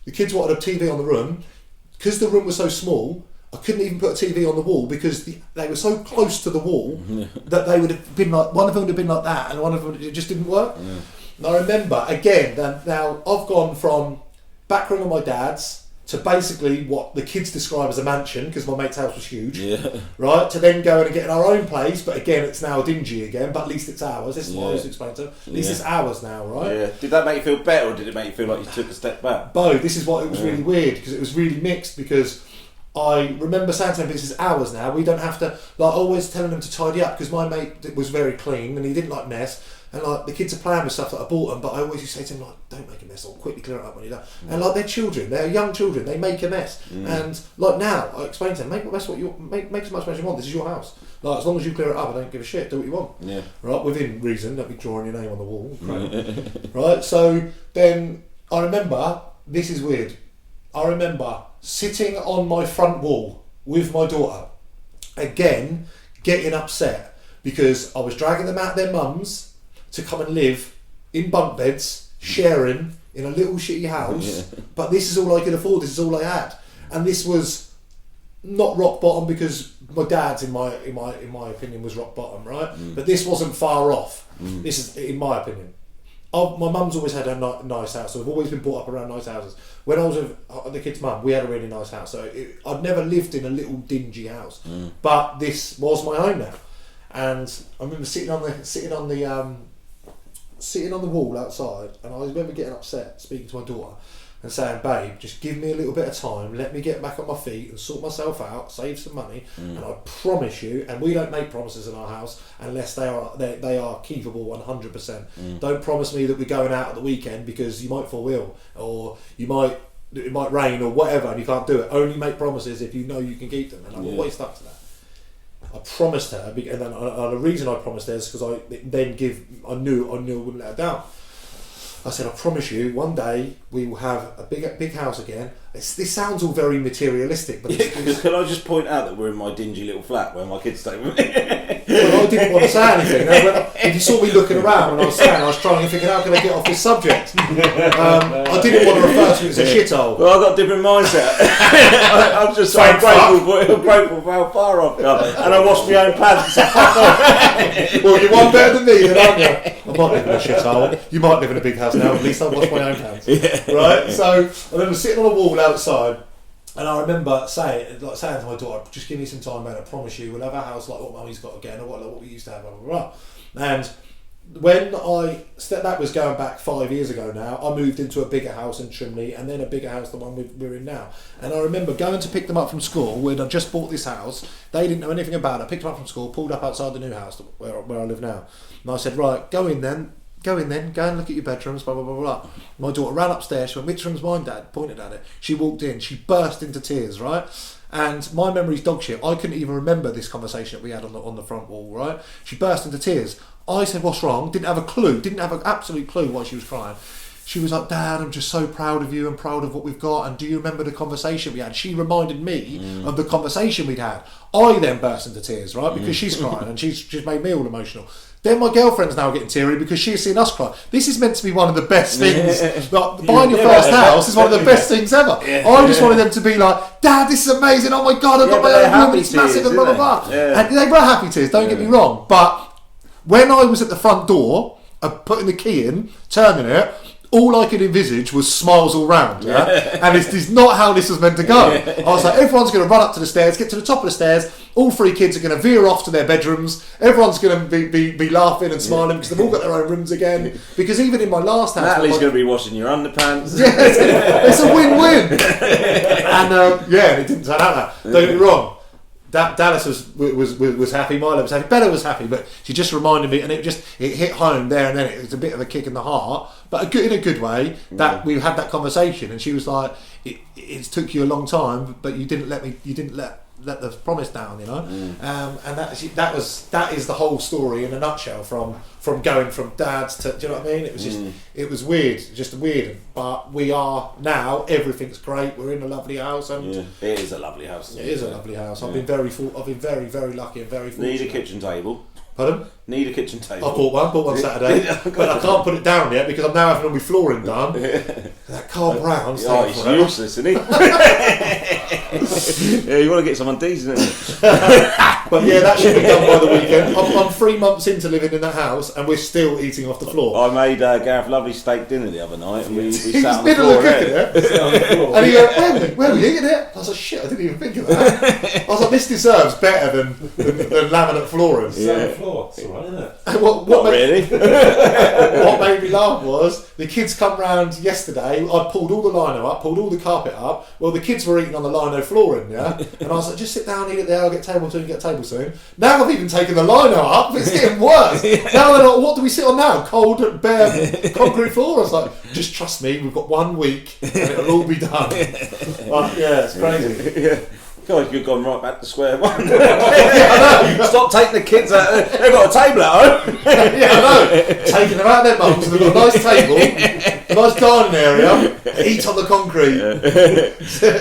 The kids wanted a TV on the room. Because the room was so small, I couldn't even put a TV on the wall because they were so close to the wall that they would have been like, one of them would have been like that, and one of them, it just didn't work. Yeah. And I remember again. Now I've gone from back room of my dad's to basically what the kids describe as a mansion because my mate's house was huge, right? To then going and getting our own place, but again it's now dingy again. But at least it's ours. This is what I was explaining to them. At least it's ours now, right? Yeah. Did that make you feel better, or did it make you feel like you took a step back? Both. This is what it was really weird because it was really mixed because I remember saying to him, this is ours now. We don't have to, like, always telling them to tidy up because my mate was very clean and he didn't like mess. And like the kids are playing with stuff that I bought them, but I always used to say to them, like, don't make a mess, or quickly clear it up when you're done. And like they're children, they're young children, they make a mess. And like now, I explain to them, make as much mess you want. This is your house. Like, as long as you clear it up, I don't give a shit. Do what you want. Yeah. Right, within reason. Don't be drawing your name on the wall. Right. So then I remember, this is weird. I remember sitting on my front wall with my daughter, again getting upset because I was dragging them out their mums to come and live in bunk beds, sharing in a little shitty house. But this is all I could afford. This is all I had, and this was not rock bottom because my dad's, in my opinion, was rock bottom, right? But this wasn't far off. This is, in my opinion. My mum's always had a nice house, so I've always been brought up around nice houses. When I was with the kid's mum, we had a really nice house, so I'd never lived in a little dingy house. But this was my home now, and I remember sitting on the wall outside, and I remember getting upset, speaking to my daughter and saying, babe, just give me a little bit of time, let me get back on my feet and sort myself out, save some money, and I promise you, and we don't make promises in our house unless they are keepable 100%. Don't promise me that we're going out at the weekend because you might fall ill, or it might rain or whatever and you can't do it. Only make promises if you know you can keep them, and I've always stuck to that. I promised her, and then the reason I promised her is because I knew I wouldn't let her down. I said, I promise you, one day we will have a big house again. This sounds all very materialistic, but can I just point out that we're in my dingy little flat where my kids stay with me? Well, I didn't want to say anything. If you saw me looking around when I was saying, I was trying to think, how can I get off this subject? I didn't want to refer to it as a shithole. Well, I've got a different mindset. I'm just so grateful for how far I've come, and I wash my own pants. Well, you're one better than me, then, aren't you? I might live in a shithole. You might live in a big house now. At least I wash my own pants. Right? So I remember sitting on a wall outside, and I remember saying to my daughter, just give me some time, mate, I promise you we'll have a house like what Mummy's got again, or what we used to have, blah blah blah. And when that was going back 5 years ago now, I moved into a bigger house in Trimley, and then a bigger house, the one we're in now. And I remember going to pick them up from school when I just bought this house. They didn't know anything about it. I picked them up from school, pulled up outside the new house where I live now, and I said, right, go in then, go and look at your bedrooms, blah, blah, blah, blah. My daughter ran upstairs, she went, which room's mine, Dad? Pointed at it. She walked in, she burst into tears, right? And my memory's dog shit. I couldn't even remember this conversation that we had on the front wall, right? She burst into tears. I said, what's wrong? Didn't have an absolute clue why she was crying. She was like, Dad, I'm just so proud of you and proud of what we've got, and do you remember the conversation we had? She reminded me of the conversation we'd had. I then burst into tears, right? Because she's crying and she's made me all emotional. Then my girlfriend's now getting teary because she's seen us cry. This is meant to be one of the best things. Like, buying your first house is one of the best things ever. I just wanted them to be like, Dad, this is amazing. Oh my God, I've got my own room. It's massive and blah, blah, blah. And they were happy tears, don't get me wrong. But when I was at the front door, putting the key in, turning it, all I could envisage was smiles all round, and this is not how this was meant to go. I was like, everyone's going to run up to the stairs, get to the top of the stairs, all 3 kids are going to veer off to their bedrooms, everyone's going to be laughing and smiling because they've all got their own rooms again, because even in my last house... Natalie's going to be washing your underpants. Yeah, it's a win-win. And it didn't turn out that. Don't get me wrong. Dallas was happy, Milo was happy, Bella was happy, but she just reminded me, and it hit home there and then. It was a bit of a kick in the heart, but in a good way, that we had that conversation, and she was like, it took you a long time, but you didn't let the promise down, you know. And that is the whole story in a nutshell, from going from dads to, do you know what I mean? It was just it was weird, just weird. But we are now, everything's great. We're in a lovely house, and it is a lovely house. It is a lovely house. I've been very very lucky and very fortunate. Need a kitchen table. Pardon? Need a kitchen table. I bought one Saturday, but I can't put it down yet because I'm now having all my flooring done. That Carl Brown. Oh, he's useless, isn't he? Yeah, you want to get someone decent, isn't it? But yeah, that should be done by the weekend. I'm 3 months into living in that house, and we're still eating off the floor. I made Gareth lovely steak dinner the other night, and we sat on the middle floor. Of cooking, and he went, where are we eating it? I was like, shit, I didn't even think of that. I was like, this deserves better than laminate flooring. Yeah. Floor. It's alright, isn't it? Not really. What made me laugh was the kids come round yesterday. I pulled all the lino up, pulled all the carpet up. Well, the kids were eating on the lino flooring, and I was like, just sit down, eat it there. I'll get table soon. Get table soon. Now I've even taken the lino up. It's getting worse. Now they're like, what do we sit on now? Cold, bare concrete floor. I was like, just trust me. We've got 1 week, and it'll all be done. But, yeah, it's crazy. God, you've gone right back to square one. Stop taking the kids out. They've got a table at home. Yeah, I know. Taking them out of their mums, and they've got a nice table, a nice dining area, eat on the concrete,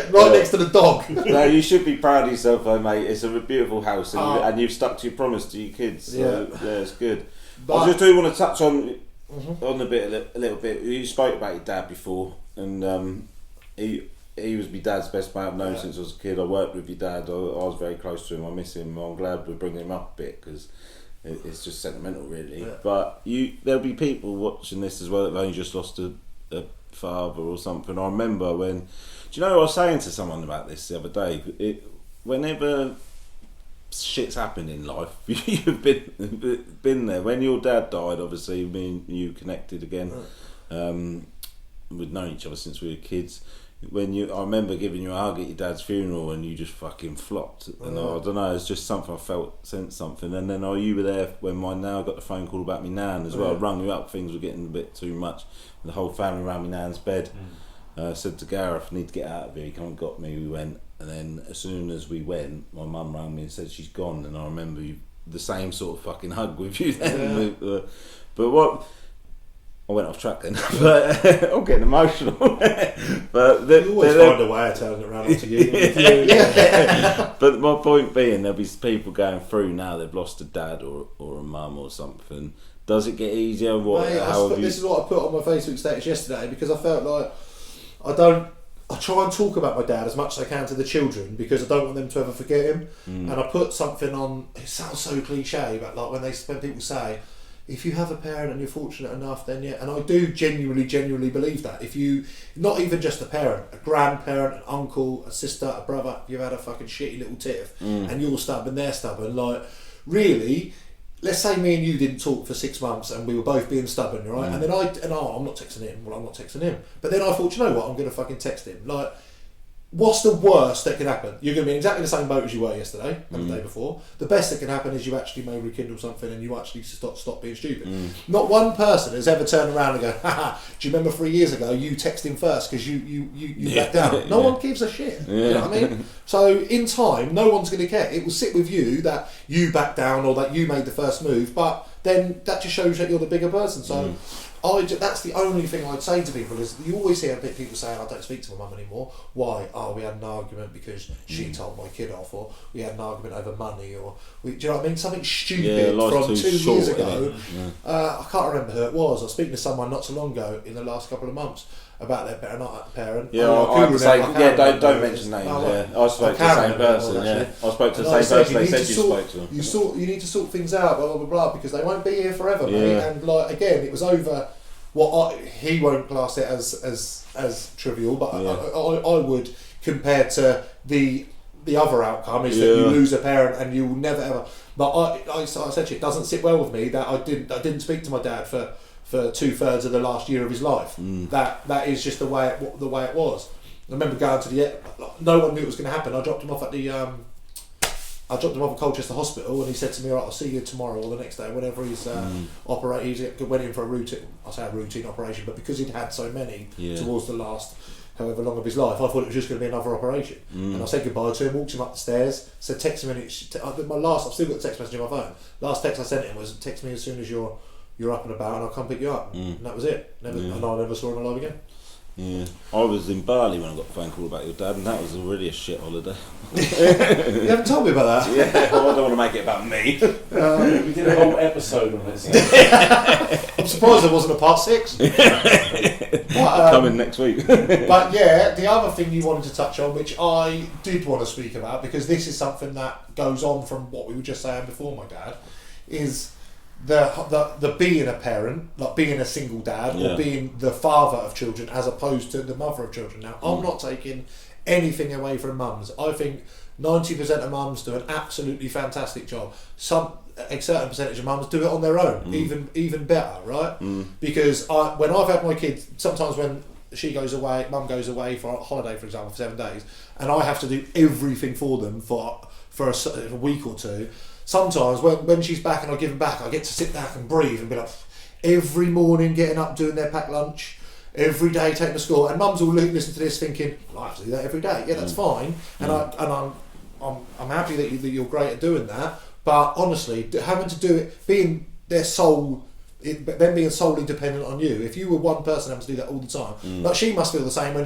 right next to the dog. No, you should be proud of yourself, though, mate. It's a beautiful house, and you've stuck to your promise to your kids. So, yeah, it's good. But I just do want to touch on the bit a little bit. You spoke about your dad before, and he was my dad's best mate I've known since I was a kid. I worked with your dad. I was very close to him. I miss him. I'm glad we're bringing him up a bit because it's just sentimental, really. Yeah. But there'll be people watching this as well that have only just lost a father or something. I remember when... Do you know, I was saying to someone about this the other day. Whenever shit's happened in life, you've been there. When your dad died, obviously, me and you connected again. We'd known each other since we were kids. I remember giving you a hug at your dad's funeral and you just fucking flopped. And I don't know, it's just something I sensed something. And then you were there when I got the phone call about me nan as well. I rung you up, things were getting a bit too much. The whole family around me nan's bed. Said to Gareth, I need to get out of here. He come and got me. We went, and then as soon as we went, my mum rang me and said she's gone. And I remember the same sort of fucking hug with you then. But what... I went off track then, but I'm getting emotional. But you always find a way of turning it around onto you. But my point being, there'll be people going through now. They've lost a dad or a mum or something. Does it get easier? This is what I put on my Facebook status yesterday because I felt like I try and talk about my dad as much as I can to the children because I don't want them to ever forget him. And I put something on. It sounds so cliche, but like when people say, if you have a parent and you're fortunate enough, then yeah, and I do genuinely believe that. If you, not even just a parent, a grandparent, an uncle, a sister, a brother, you've had a fucking shitty little tiff, and you're stubborn, they're stubborn, like, really, let's say me and you didn't talk for 6 months and we were both being stubborn, right? And then I'm not texting him, well, I'm not texting him. But then I thought, you know what, I'm going to fucking text him. Like, what's the worst that can happen? You're going to be in exactly the same boat as you were yesterday and the day before. The best that can happen is you actually may rekindle something and you actually stop being stupid. Not one person has ever turned around and go, haha, do you remember 3 years ago you texted him first because you backed down? No one gives a shit. You know what I mean? So in time, no one's going to care. It will sit with you that you backed down or that you made the first move, but then that just shows that you're the bigger person. So that's the only thing I'd say to people is you always hear people say, I don't speak to my mum anymore. Why? Oh, we had an argument because she told my kid off, or we had an argument over money, or do you know what I mean? Something stupid from 2 years ago. I can't remember who it was. I was speaking to someone not so long ago in the last couple of months about their parent. Yeah, don't mention names. I spoke to the same person. I spoke to the same person. They said you spoke to them. You need to sort things out, blah blah blah, because they won't be here forever, mate. And like again, it was over he won't class it as trivial, but I would, compared to the other outcome is that you lose a parent and you will never ever. But I said to you, it doesn't sit well with me that I didn't speak to my dad for 2/3 of the last year of his life. That is just the way it was. I remember going to no one knew it was going to happen. I dropped him off at Colchester Hospital, and he said to me, "Alright, I'll see you tomorrow or the next day, whenever he's operated." He went in for a routine operation, but because he'd had so many towards the last however long of his life, I thought it was just going to be another operation. And I said goodbye to him, walked him up the stairs, said text him, and I've still got the text message on my phone. Last text I sent him was, text me as soon as you're up and about and I'll come pick you up. And that was it. And I never saw him alive again. Yeah, I was in Bali when I got a phone call about your dad, and that was already a shit holiday. You haven't told me about that. Yeah, well, I don't want to make it about me. We did a whole episode on it. I'm surprised there wasn't a part 6. Coming next week. But yeah, the other thing you wanted to touch on, which I did want to speak about, because this is something that goes on from what we were just saying before my dad, is the being a parent, like being a single dad or being the father of children as opposed to the mother of children. Now, I'm not taking anything away from mums. I think 90% of mums do an absolutely fantastic job. A certain percentage of mums do it on their own, even better, right? Because when I've had my kids, sometimes when mum goes away for a holiday, for example, for 7 days, and I have to do everything for them for a week or two. Sometimes when she's back and I give them back, I get to sit back and breathe and be like, every morning getting up, doing their packed lunch, every day taking to school, and mums will listen to this thinking, well, I have to do that every day. Yeah, that's fine, and I'm happy that you're great at doing that. But honestly, having to do it, being their soul, them being solely dependent on you. If you were one person having to do that all the time, like she must feel the same when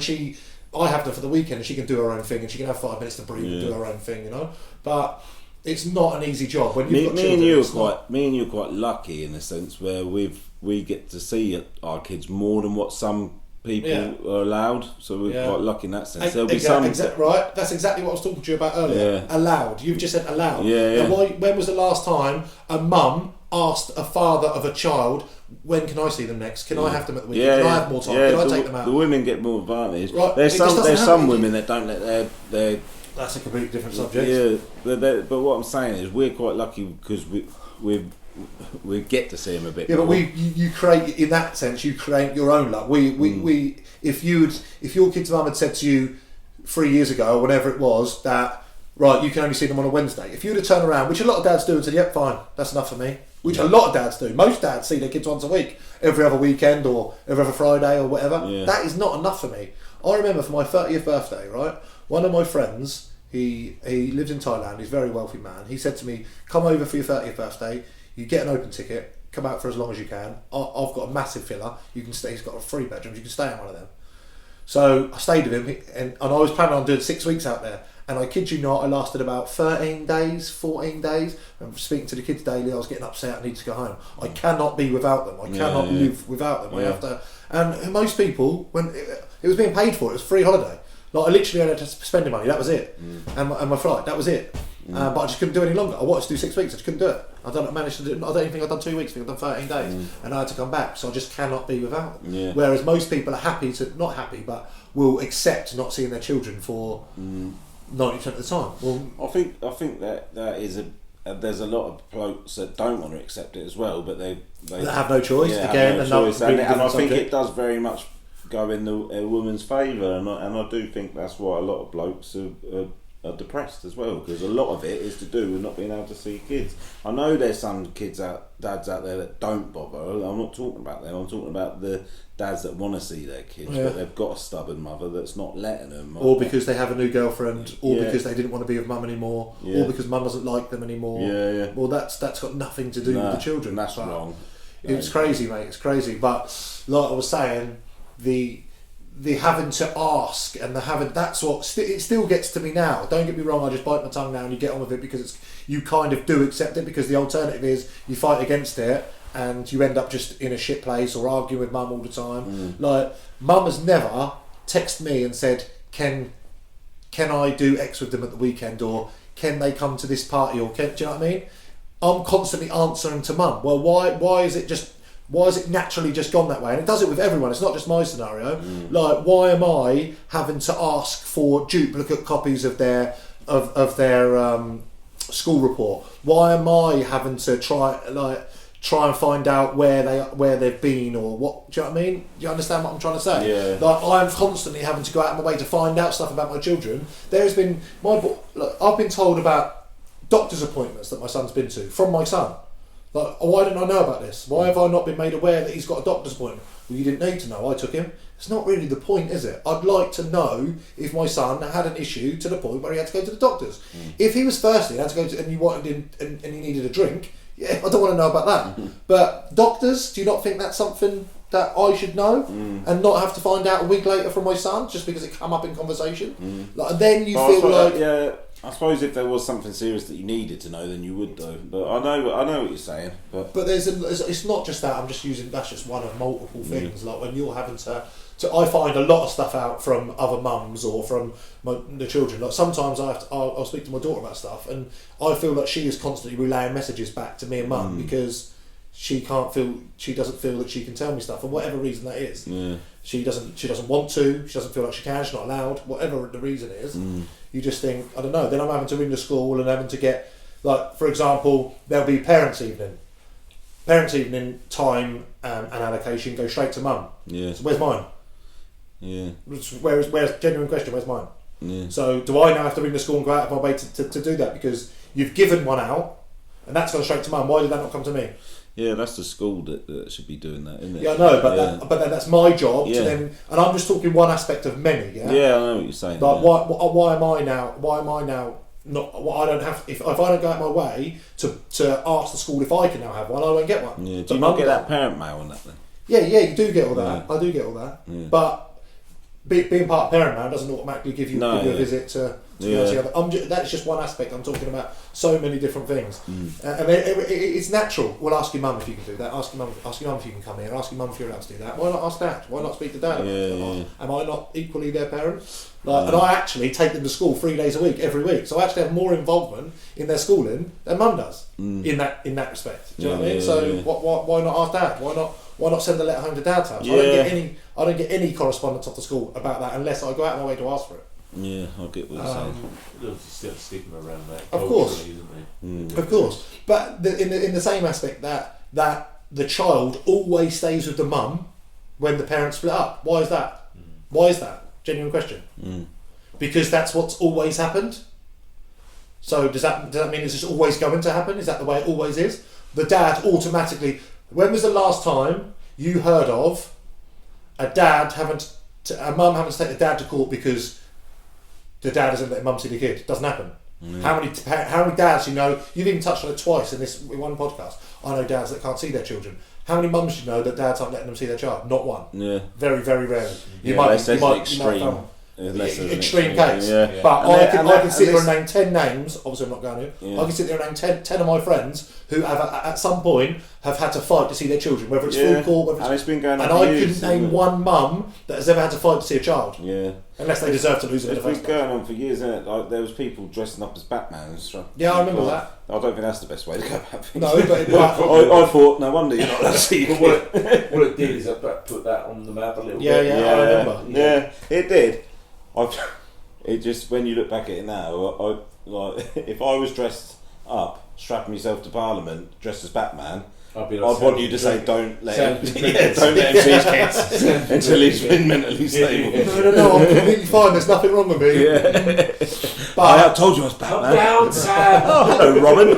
I have to for the weekend, and she can do her own thing, and she can have 5 minutes to breathe and do her own thing, you know. But it's not an easy job when you've got children. Me and you are quite lucky in a sense where we get to see our kids more than what some people are allowed. So we're quite lucky in that sense. There'll be some right. That's exactly what I was talking to you about earlier. Yeah. Allowed. You've just said allowed. Yeah. When was the last time a mum asked a father of a child, when can I see them next? Can I have them at the weekend? Can I have more time? Can I take them out? The women get more advantage. Right. There's some women that don't let their that's a completely different subject. Yeah, but what I'm saying is we're quite lucky because we get to see them a bit. Yeah, more. but you create, in that sense, you create your own luck. If your kid's mum had said to you 3 years ago or whatever it was that, right, you can only see them on a Wednesday. If you'd have turned around, which a lot of dads do, and said, yep, fine, that's enough for me. Which a lot of dads do. Most dads see their kids once a week, every other weekend or every other Friday or whatever. Yeah. That is not enough for me. I remember for my 30th birthday, right, one of my friends, he lives in Thailand, he's a very wealthy man, he said to me, come over for your 30th birthday, you get an open ticket, come out for as long as you can, I've got a massive villa, you can stay, he's got 3 bedrooms, you can stay in one of them. So I stayed with him, and I was planning on doing 6 weeks out there, and I kid you not, I lasted about 13 days, 14 days. I'm speaking to the kids daily, I was getting upset, I need to go home. I cannot be without them, I cannot live without them. I have to. And most people, when it was being paid for, it was a free holiday. Like I literally had to spend the money, that was it. And my flight, that was it. But I just couldn't do it any longer. I wanted to do 6 weeks, I just couldn't do it. I don't even think I've done 2 weeks, I think I've done 13 days. And I had to come back, so I just cannot be without them. Yeah. Whereas most people are happy to, not happy, but will accept not seeing their children for 90% of the time. Well, I think that is there's a lot of blokes that don't want to accept it as well, but they have no choice. Again, and I think it does very much go in a woman's favour, and I do think that's why a lot of blokes are depressed as well, because a lot of it is to do with not being able to see kids. I know there's some dads out there that don't bother. I'm not talking about them. I'm talking about the dads that want to see their kids, but they've got a stubborn mother that's not letting them, or because they have a new girlfriend, or because they didn't want to be with mum anymore, or because mum doesn't like them anymore. Well, that's got nothing to do with the children. That's wrong. It's crazy, mate. It's crazy. But like I was saying, the having to ask and the having, that's what it still gets to me now. Don't get me wrong, I just bite my tongue now and you get on with it because you kind of do accept it, because the alternative is you fight against it and you end up just in a shit place or arguing with mum all the time. Like, mum has never texted me and said, can I do X with them at the weekend, or can they come to this party, or do you know what I mean? I'm constantly answering to mum. Well, why is it just Why has it naturally just gone that way? And it does it with everyone. It's not just my scenario. Like, why am I having to ask for duplicate copies of their school report? Why am I having to try and find out where they've been or what? Do you know what I mean? Do you understand what I'm trying to say? Yeah. Like, I'm constantly having to go out of my way to find out stuff about my children. There's been I've been told about doctor's appointments that my son's been to from my son. Like, why didn't I know about this? Why have I not been made aware that he's got a doctor's appointment? Well, you didn't need to know. I took him. It's not really the point, is it? I'd like to know if my son had an issue to the point where he had to go to the doctors. If he was thirsty and had to go to, and you wanted and he needed a drink, yeah, I don't want to know about that. But doctors, do you not think that's something that I should know and not have to find out a week later from my son just because it come up in conversation? Like, and then you feel like... Yeah, I suppose if there was something serious that you needed to know, then you would though. But I know what you're saying. But it's not just that. I'm just using, that's just one of multiple things. Like, when you're having to I find a lot of stuff out from other mums or from the children. Like, sometimes I'll speak to my daughter about stuff, and I feel like she is constantly relaying messages back to me and mum because she doesn't feel that she can tell me stuff for whatever reason that is. Yeah. She doesn't want to. She doesn't feel like she can. She's not allowed. Whatever the reason is, you just think, I don't know. Then I'm having to ring the school and having to get, like, for example, there'll be parents' evening. Parents' evening time and allocation go straight to mum. Yeah. So where's mine? Yeah. Where's genuine question? Where's mine? Yeah. So do I now have to ring the school and go out of my way to do that because you've given one out and that's gone straight to mum? Why did that not come to me? Yeah, that's the school that should be doing that, isn't it? Yeah, I know, but then that's my job to Yeah. then, and I'm just talking one aspect of many. Yeah. Yeah, I know what you're saying. Like, yeah. why am I now not? Well, I don't have, if I don't go out my way to ask the school if I can now have one, I won't get one. Yeah. Do But you not mum get does. that parent mail on that then? Yeah, you do get all that. Yeah. I do get all that. Yeah. But being part of Parent Man doesn't automatically give you a visit to be able to have that's just one aspect. I'm talking about so many different things. And it's natural. Well, ask your mum if you can do that. Ask your mum if you can come here. Ask your mum if you're allowed to do that. Why not ask dad? Why not speak to dad? Am I not equally their parent? Like, and I actually take them to school 3 days a week, every week. So I actually have more involvement in their schooling than mum does in that respect. Do you know what I mean? So why not ask dad? Why not send a letter home to dad's house? Yeah. I don't get any correspondence off the school about that unless I go out of my way to ask for it. Yeah, I get what you're saying. There's still stigma around that. Of course. Isn't there? Of course, but in the same aspect that the child always stays with the mum when the parents split up. Why is that? Why is that? Genuine question. Because that's what's always happened. So does that mean it's just always going to happen? Is that the way it always is? The dad automatically. When was the last time you heard of a mum having to take the dad to court because the dad doesn't let mum see the kid? It doesn't happen. How many dads you've even touched on it twice in one podcast. I know dads that can't see their children. How many mums do you know that dads aren't letting them see their child? Not one. Yeah. Very, very rarely. Extreme case. Yeah. But I can sit there and name 10 names. Obviously, I'm not going to. Yeah. I can sit there and name 10 of my friends who have at some point have had to fight to see their children, whether it's full court, whether it's... And it's been going on and for I years, couldn't name one mum that has ever had to fight to see a child. Yeah. Unless they deserve to lose it in It's the been first place. going on for years, isn't it? Like, there was people dressing up as Batman and stuff. Yeah, I remember that. I don't think that's the best way to go about things. No, but I thought, no wonder you're not allowed to see your kid. What it did is it put that on the map a little Yeah, bit. I remember. Yeah, it did. It just, when you look back at it now, if I was dressed up, strapping myself to Parliament, dressed as Batman, I'd want you to say, don't let him see his kids until he's been mentally stable. No, I'm completely fine. There's nothing wrong with me. Yeah. But I told you I was Batman. Down, Sam. Oh, hello, Robin.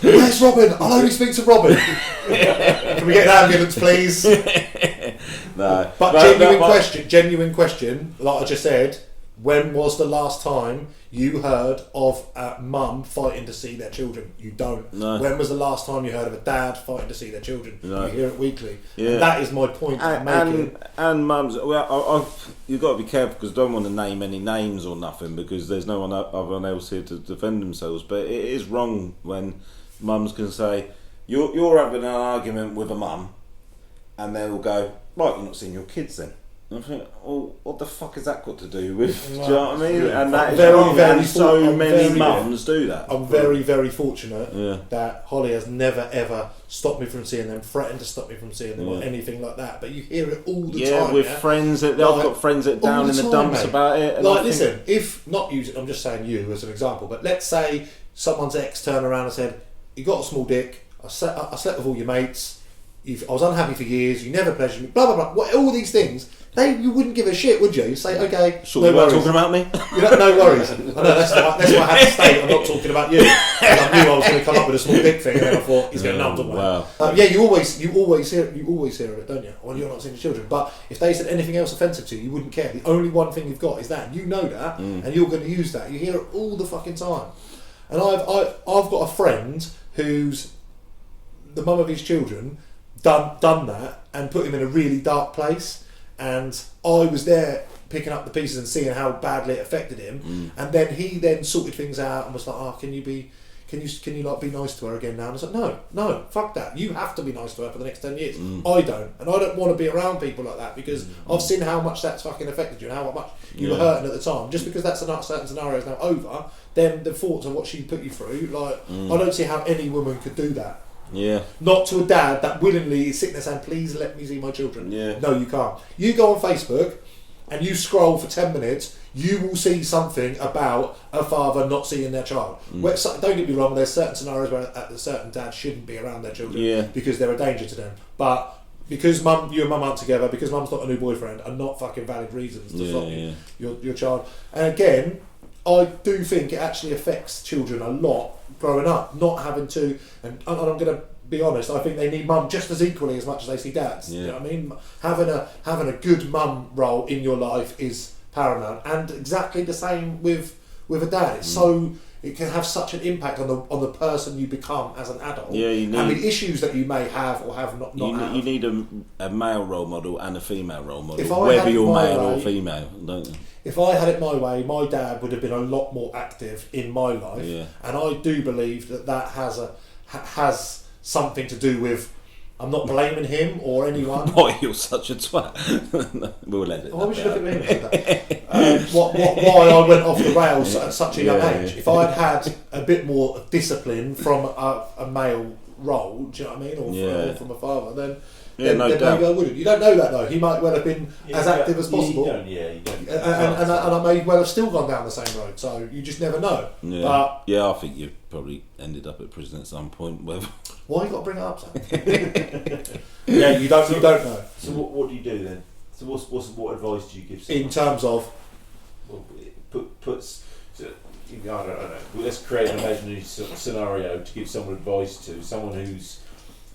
where's Robin? I'll only speak to Robin. Can we get an ambulance, please? No. But genuine question, like I just said, when was the last time you heard of a mum fighting to see their children? You don't. No. When was the last time you heard of a dad fighting to see their children? No. You hear it weekly. Yeah. And that is my point I'm making. And mums, well, you've got to be careful because I don't want to name any names or nothing because there's no one else here to defend themselves. But it is wrong when mums can say, you're having an argument with a mum and they'll go, right, you're not seeing your kids then. I think, well, what the fuck has that got to do with? No, do you know what I mean? yeah. And that is Very, wrong, very and so I'm many very- mums do that. I'm very, very fortunate Yeah. that Holly has never ever stopped me from seeing them, threatened to stop me from seeing them, or Yeah. anything like that. But you hear it all the Yeah, time. with friends that I've Like, got friends that are all down the in the time, dumps mate. about it. And I Like, think- listen, if not you, I'm just saying you as an example, but let's say someone's ex turned around and said, "You got a small dick. I slept with all your mates. I was unhappy for years. You never pleasured me. Blah blah blah. What, all these things." You wouldn't give a shit, would you? You say, okay, Sure, no you weren't worries. talking about me. No worries. I know that's why I had to state I'm not talking about you. I knew I was going to come up with a small dick thing, and then I thought he's going to know I'm talking about. Wow. Yeah, you always hear of it, don't you? When you're not seeing your children. But if they said anything else offensive to you, you wouldn't care. The only one thing you've got is that, and you know that, and you're going to use that. You hear it all the fucking time. And I've got a friend who's the mum of his children done that and put him in a really dark place. And I was there picking up the pieces and seeing how badly it affected him. And then he sorted things out and was like, "Oh, can you like be nice to her again now?" And I was like, "No, fuck that. You have to be nice to her for the next 10 years. I don't, and I don't want to be around people like that because I've seen how much that's fucking affected you and how much you were hurting at the time. Just because that certain scenario is now over, then the thoughts of what she put you through, like I don't see how any woman could do that." Yeah. Not to a dad that willingly is sitting there saying, "Please let me see my children." Yeah. No, you can't. You go on Facebook and you scroll for 10 minutes, you will see something about a father not seeing their child. Don't get me wrong, there's certain scenarios where a certain dad shouldn't be around their children because they're a danger to them. But because you and mum aren't together, because mum's not a new boyfriend, are not fucking valid reasons to stop your child. And again, I do think it actually affects children a lot growing up, not having to, and I'm going to be honest, I think they need mum just as equally as much as they see dads. You know what I mean? Having a good mum role in your life is paramount, and exactly the same with a dad. It's so it can have such an impact on the person you become as an adult. Yeah, you need, and the issues that you may have or have not have. You need a male role model and a female role model, If I whether had you're my male way- or female, don't you? If I had it my way, my dad would have been a lot more active in my life, and I do believe that has something to do with. I'm not blaming him or anyone. Boy, you're such a twat. We'll let it. Why would you look at me like that? Why I went off the rails at such a young age? If I'd had a bit more discipline from a male role, do you know what I mean, or from a father, then no doubt. maybe I wouldn't. You don't know that though. He might well have been as active as possible. You don't. And I may well have still gone down the same road. So you just never know. Yeah, But I think you probably ended up at prison at some point. Whether why you got to bring it up, Sam? Yeah, you don't know. So what do you do then? So what advice do you give someone? In terms of, Well, I don't know. Let's create an imaginary scenario to give someone advice to. Someone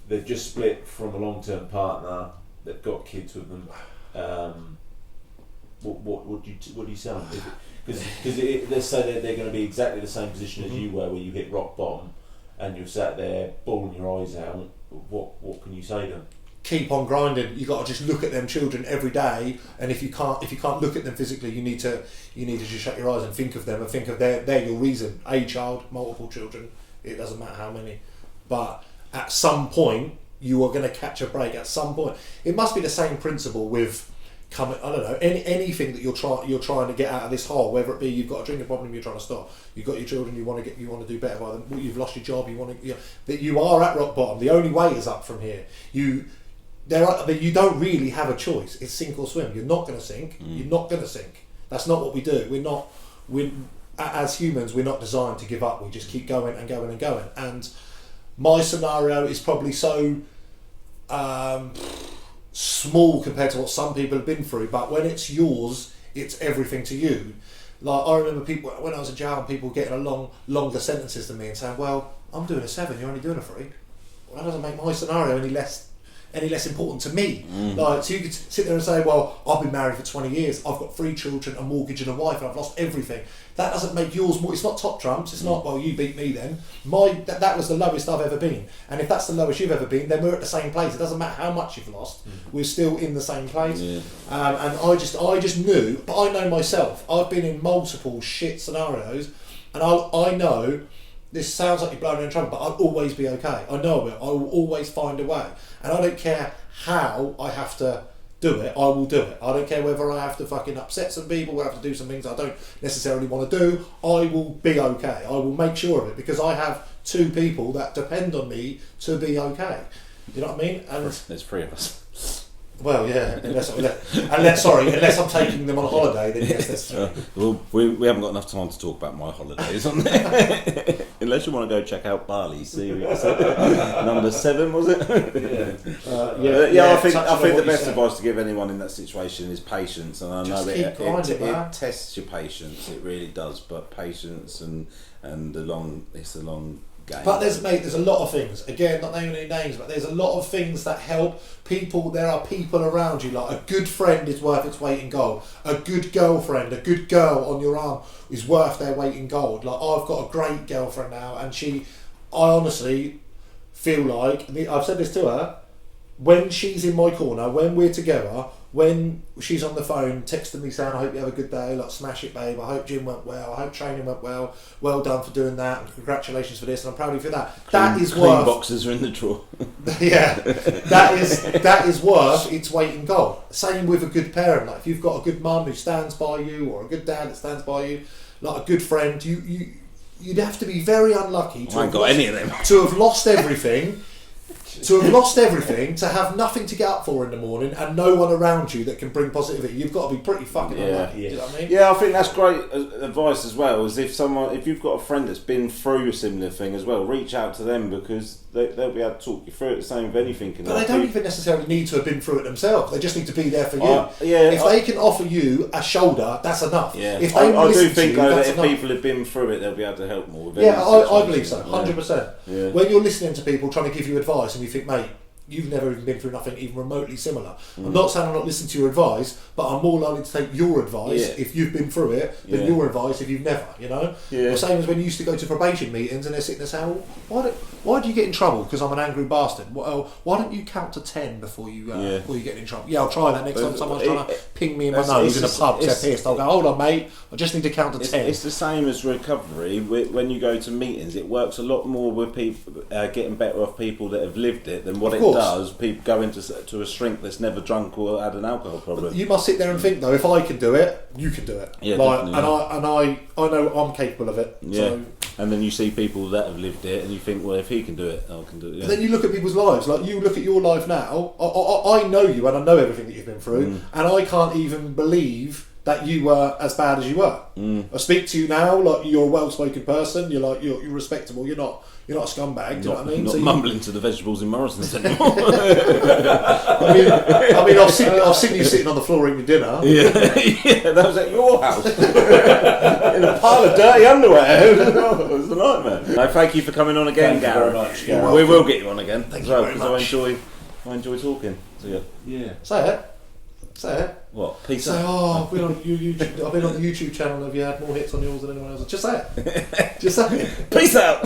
they've just split from a long-term partner. They've got kids with them. What do you say? Because let's say they're going to be exactly the same position as you were, where you hit rock bottom, and you're sat there bawling your eyes out. What can you say to them? keep on grinding. You got to just look at them children every day, and if you can't look at them physically, you need to just shut your eyes and think of them and think of they're your reason. A child, multiple children, it doesn't matter how many, but at some point you are going to catch a break. At some point, it must be the same principle with coming. I don't know, anything that you're trying to get out of this hole, whether it be you've got a drinking problem you're trying to stop, you've got your children you want to do better by them, you've lost your job, that you are at rock bottom. The only way is up from here. You don't really have a choice. It's sink or swim. You're not going to sink. You're not going to sink. That's not what we do. As humans, we're not designed to give up. We just keep going and going and going. And my scenario is probably so small compared to what some people have been through. But when it's yours, it's everything to you. Like, I remember people when I was in jail, people getting longer sentences than me and saying, "Well, I'm doing a 7. You're only doing a 3." Well, that doesn't make my scenario any less important to me. Like, so you could sit there and say, "Well, I've been married for 20 years. I've got 3 children, a mortgage, and a wife, and I've lost everything." That doesn't make yours more. It's not top trumps. It's not, "Well, you beat me then." That was the lowest I've ever been. And if that's the lowest you've ever been, then we're at the same place. It doesn't matter how much you've lost. We're still in the same place. Yeah. And I just knew. But I know myself. I've been in multiple shit scenarios, and I know. This sounds like you're blowing in trouble, but I'll always be okay. I know it. I will always find a way, and I don't care how I have to do it, I will do it. I don't care whether I have to fucking upset some people, whether I have to do some things I don't necessarily want to do. I will be okay. I will make sure of it because I have 2 people that depend on me to be okay. You know what I mean? And there's 3 of us. Well, yeah, unless I'm taking them on a holiday, then yes, that's true. Well, we haven't got enough time to talk about my holidays on there. Unless you want to go check out Bali series. Number 7, was it? I think the best advice to give anyone in that situation is patience, and I know it tests your patience. It really does, but patience and it's a long game. But there's a lot of things. Again, not naming any names, but there's a lot of things that help people. There are people around you. Like a good friend is worth its weight in gold. A good girlfriend, a good girl on your arm is worth their weight in gold. Like I've got a great girlfriend now, and I honestly feel like I've said this to her. When she's in my corner, when we're together, when she's on the phone texting me saying, I hope you have a good day, like smash it babe, I hope gym went well, I hope training went well, well done for doing that, and congratulations for this, and I'm proud of you for that. That is clean worth... boxes are in the drawer. Yeah, that is worth its weight in gold. Same with a good parent. Like if you've got a good mum who stands by you, or a good dad that stands by you, like a good friend, you'd have to be very unlucky I ain't got any of them. To have lost everything. To have nothing to get up for in the morning and no one around you that can bring positivity. You've got to be pretty fucking unlucky. Yeah. Do you know what I mean? Yeah, I think that's great advice as well. Is if you've got a friend that's been through a similar thing as well, reach out to them because they'll be able to talk you through it. The same with anything. But they don't even necessarily need to have been through it themselves. They just need to be there for you. If they can offer you a shoulder, that's enough. Yeah, if they I do think though that if enough. people have been through it, they'll be able to help more. With I believe so, 100%. Yeah. When you're listening to people trying to give you advice and you think, mate, you've never even been through nothing even remotely similar. I'm not saying I'm not listening to your advice, but I'm more likely to take your advice if you've been through it than your advice if you've never, you know? Yeah. The same as when you used to go to probation meetings and they're sitting there saying, well, why do you get in trouble? Because I'm an angry bastard. Well, why don't you count to 10 before you get in trouble? Yeah, I'll try that next time someone's trying to ping me in my nose in a pub, they're pissed. I'll go, hold on mate, I just need to count to 10. It's the same as recovery. When you go to meetings, it works a lot more with people getting better off people that have lived it than what it does people go into a shrink that's never drunk or had an alcohol problem. But you must sit there and think though, if I can do it, you can do it. Yeah, like, definitely. I know I'm capable of it. Yeah. So. And then you see people that have lived it, and you think, well, if he can do it, I can do it. Yeah. But then you look at people's lives. Like you look at your life now. I know you, and I know everything that you've been through, and I can't even believe that you were as bad as you were. I speak to you now like you're a well-spoken person. You're respectable. You're not a scumbag. Do you know what I mean? Not mumbling to the vegetables in Morrison's anymore. I mean, I've seen you sitting on the floor eating dinner. Yeah, that was at your house in a pile of dirty underwear. It was a nightmare. No, thank you for coming on again, Gareth. Thank you very much. We will get you on again Thank as you well very because much. I enjoy talking. So Yeah. Say it. What? Peace Say, out. I've been on YouTube. I've been on the YouTube channel. Have you had more hits on yours than anyone else? Just say it. Just say it. Peace out.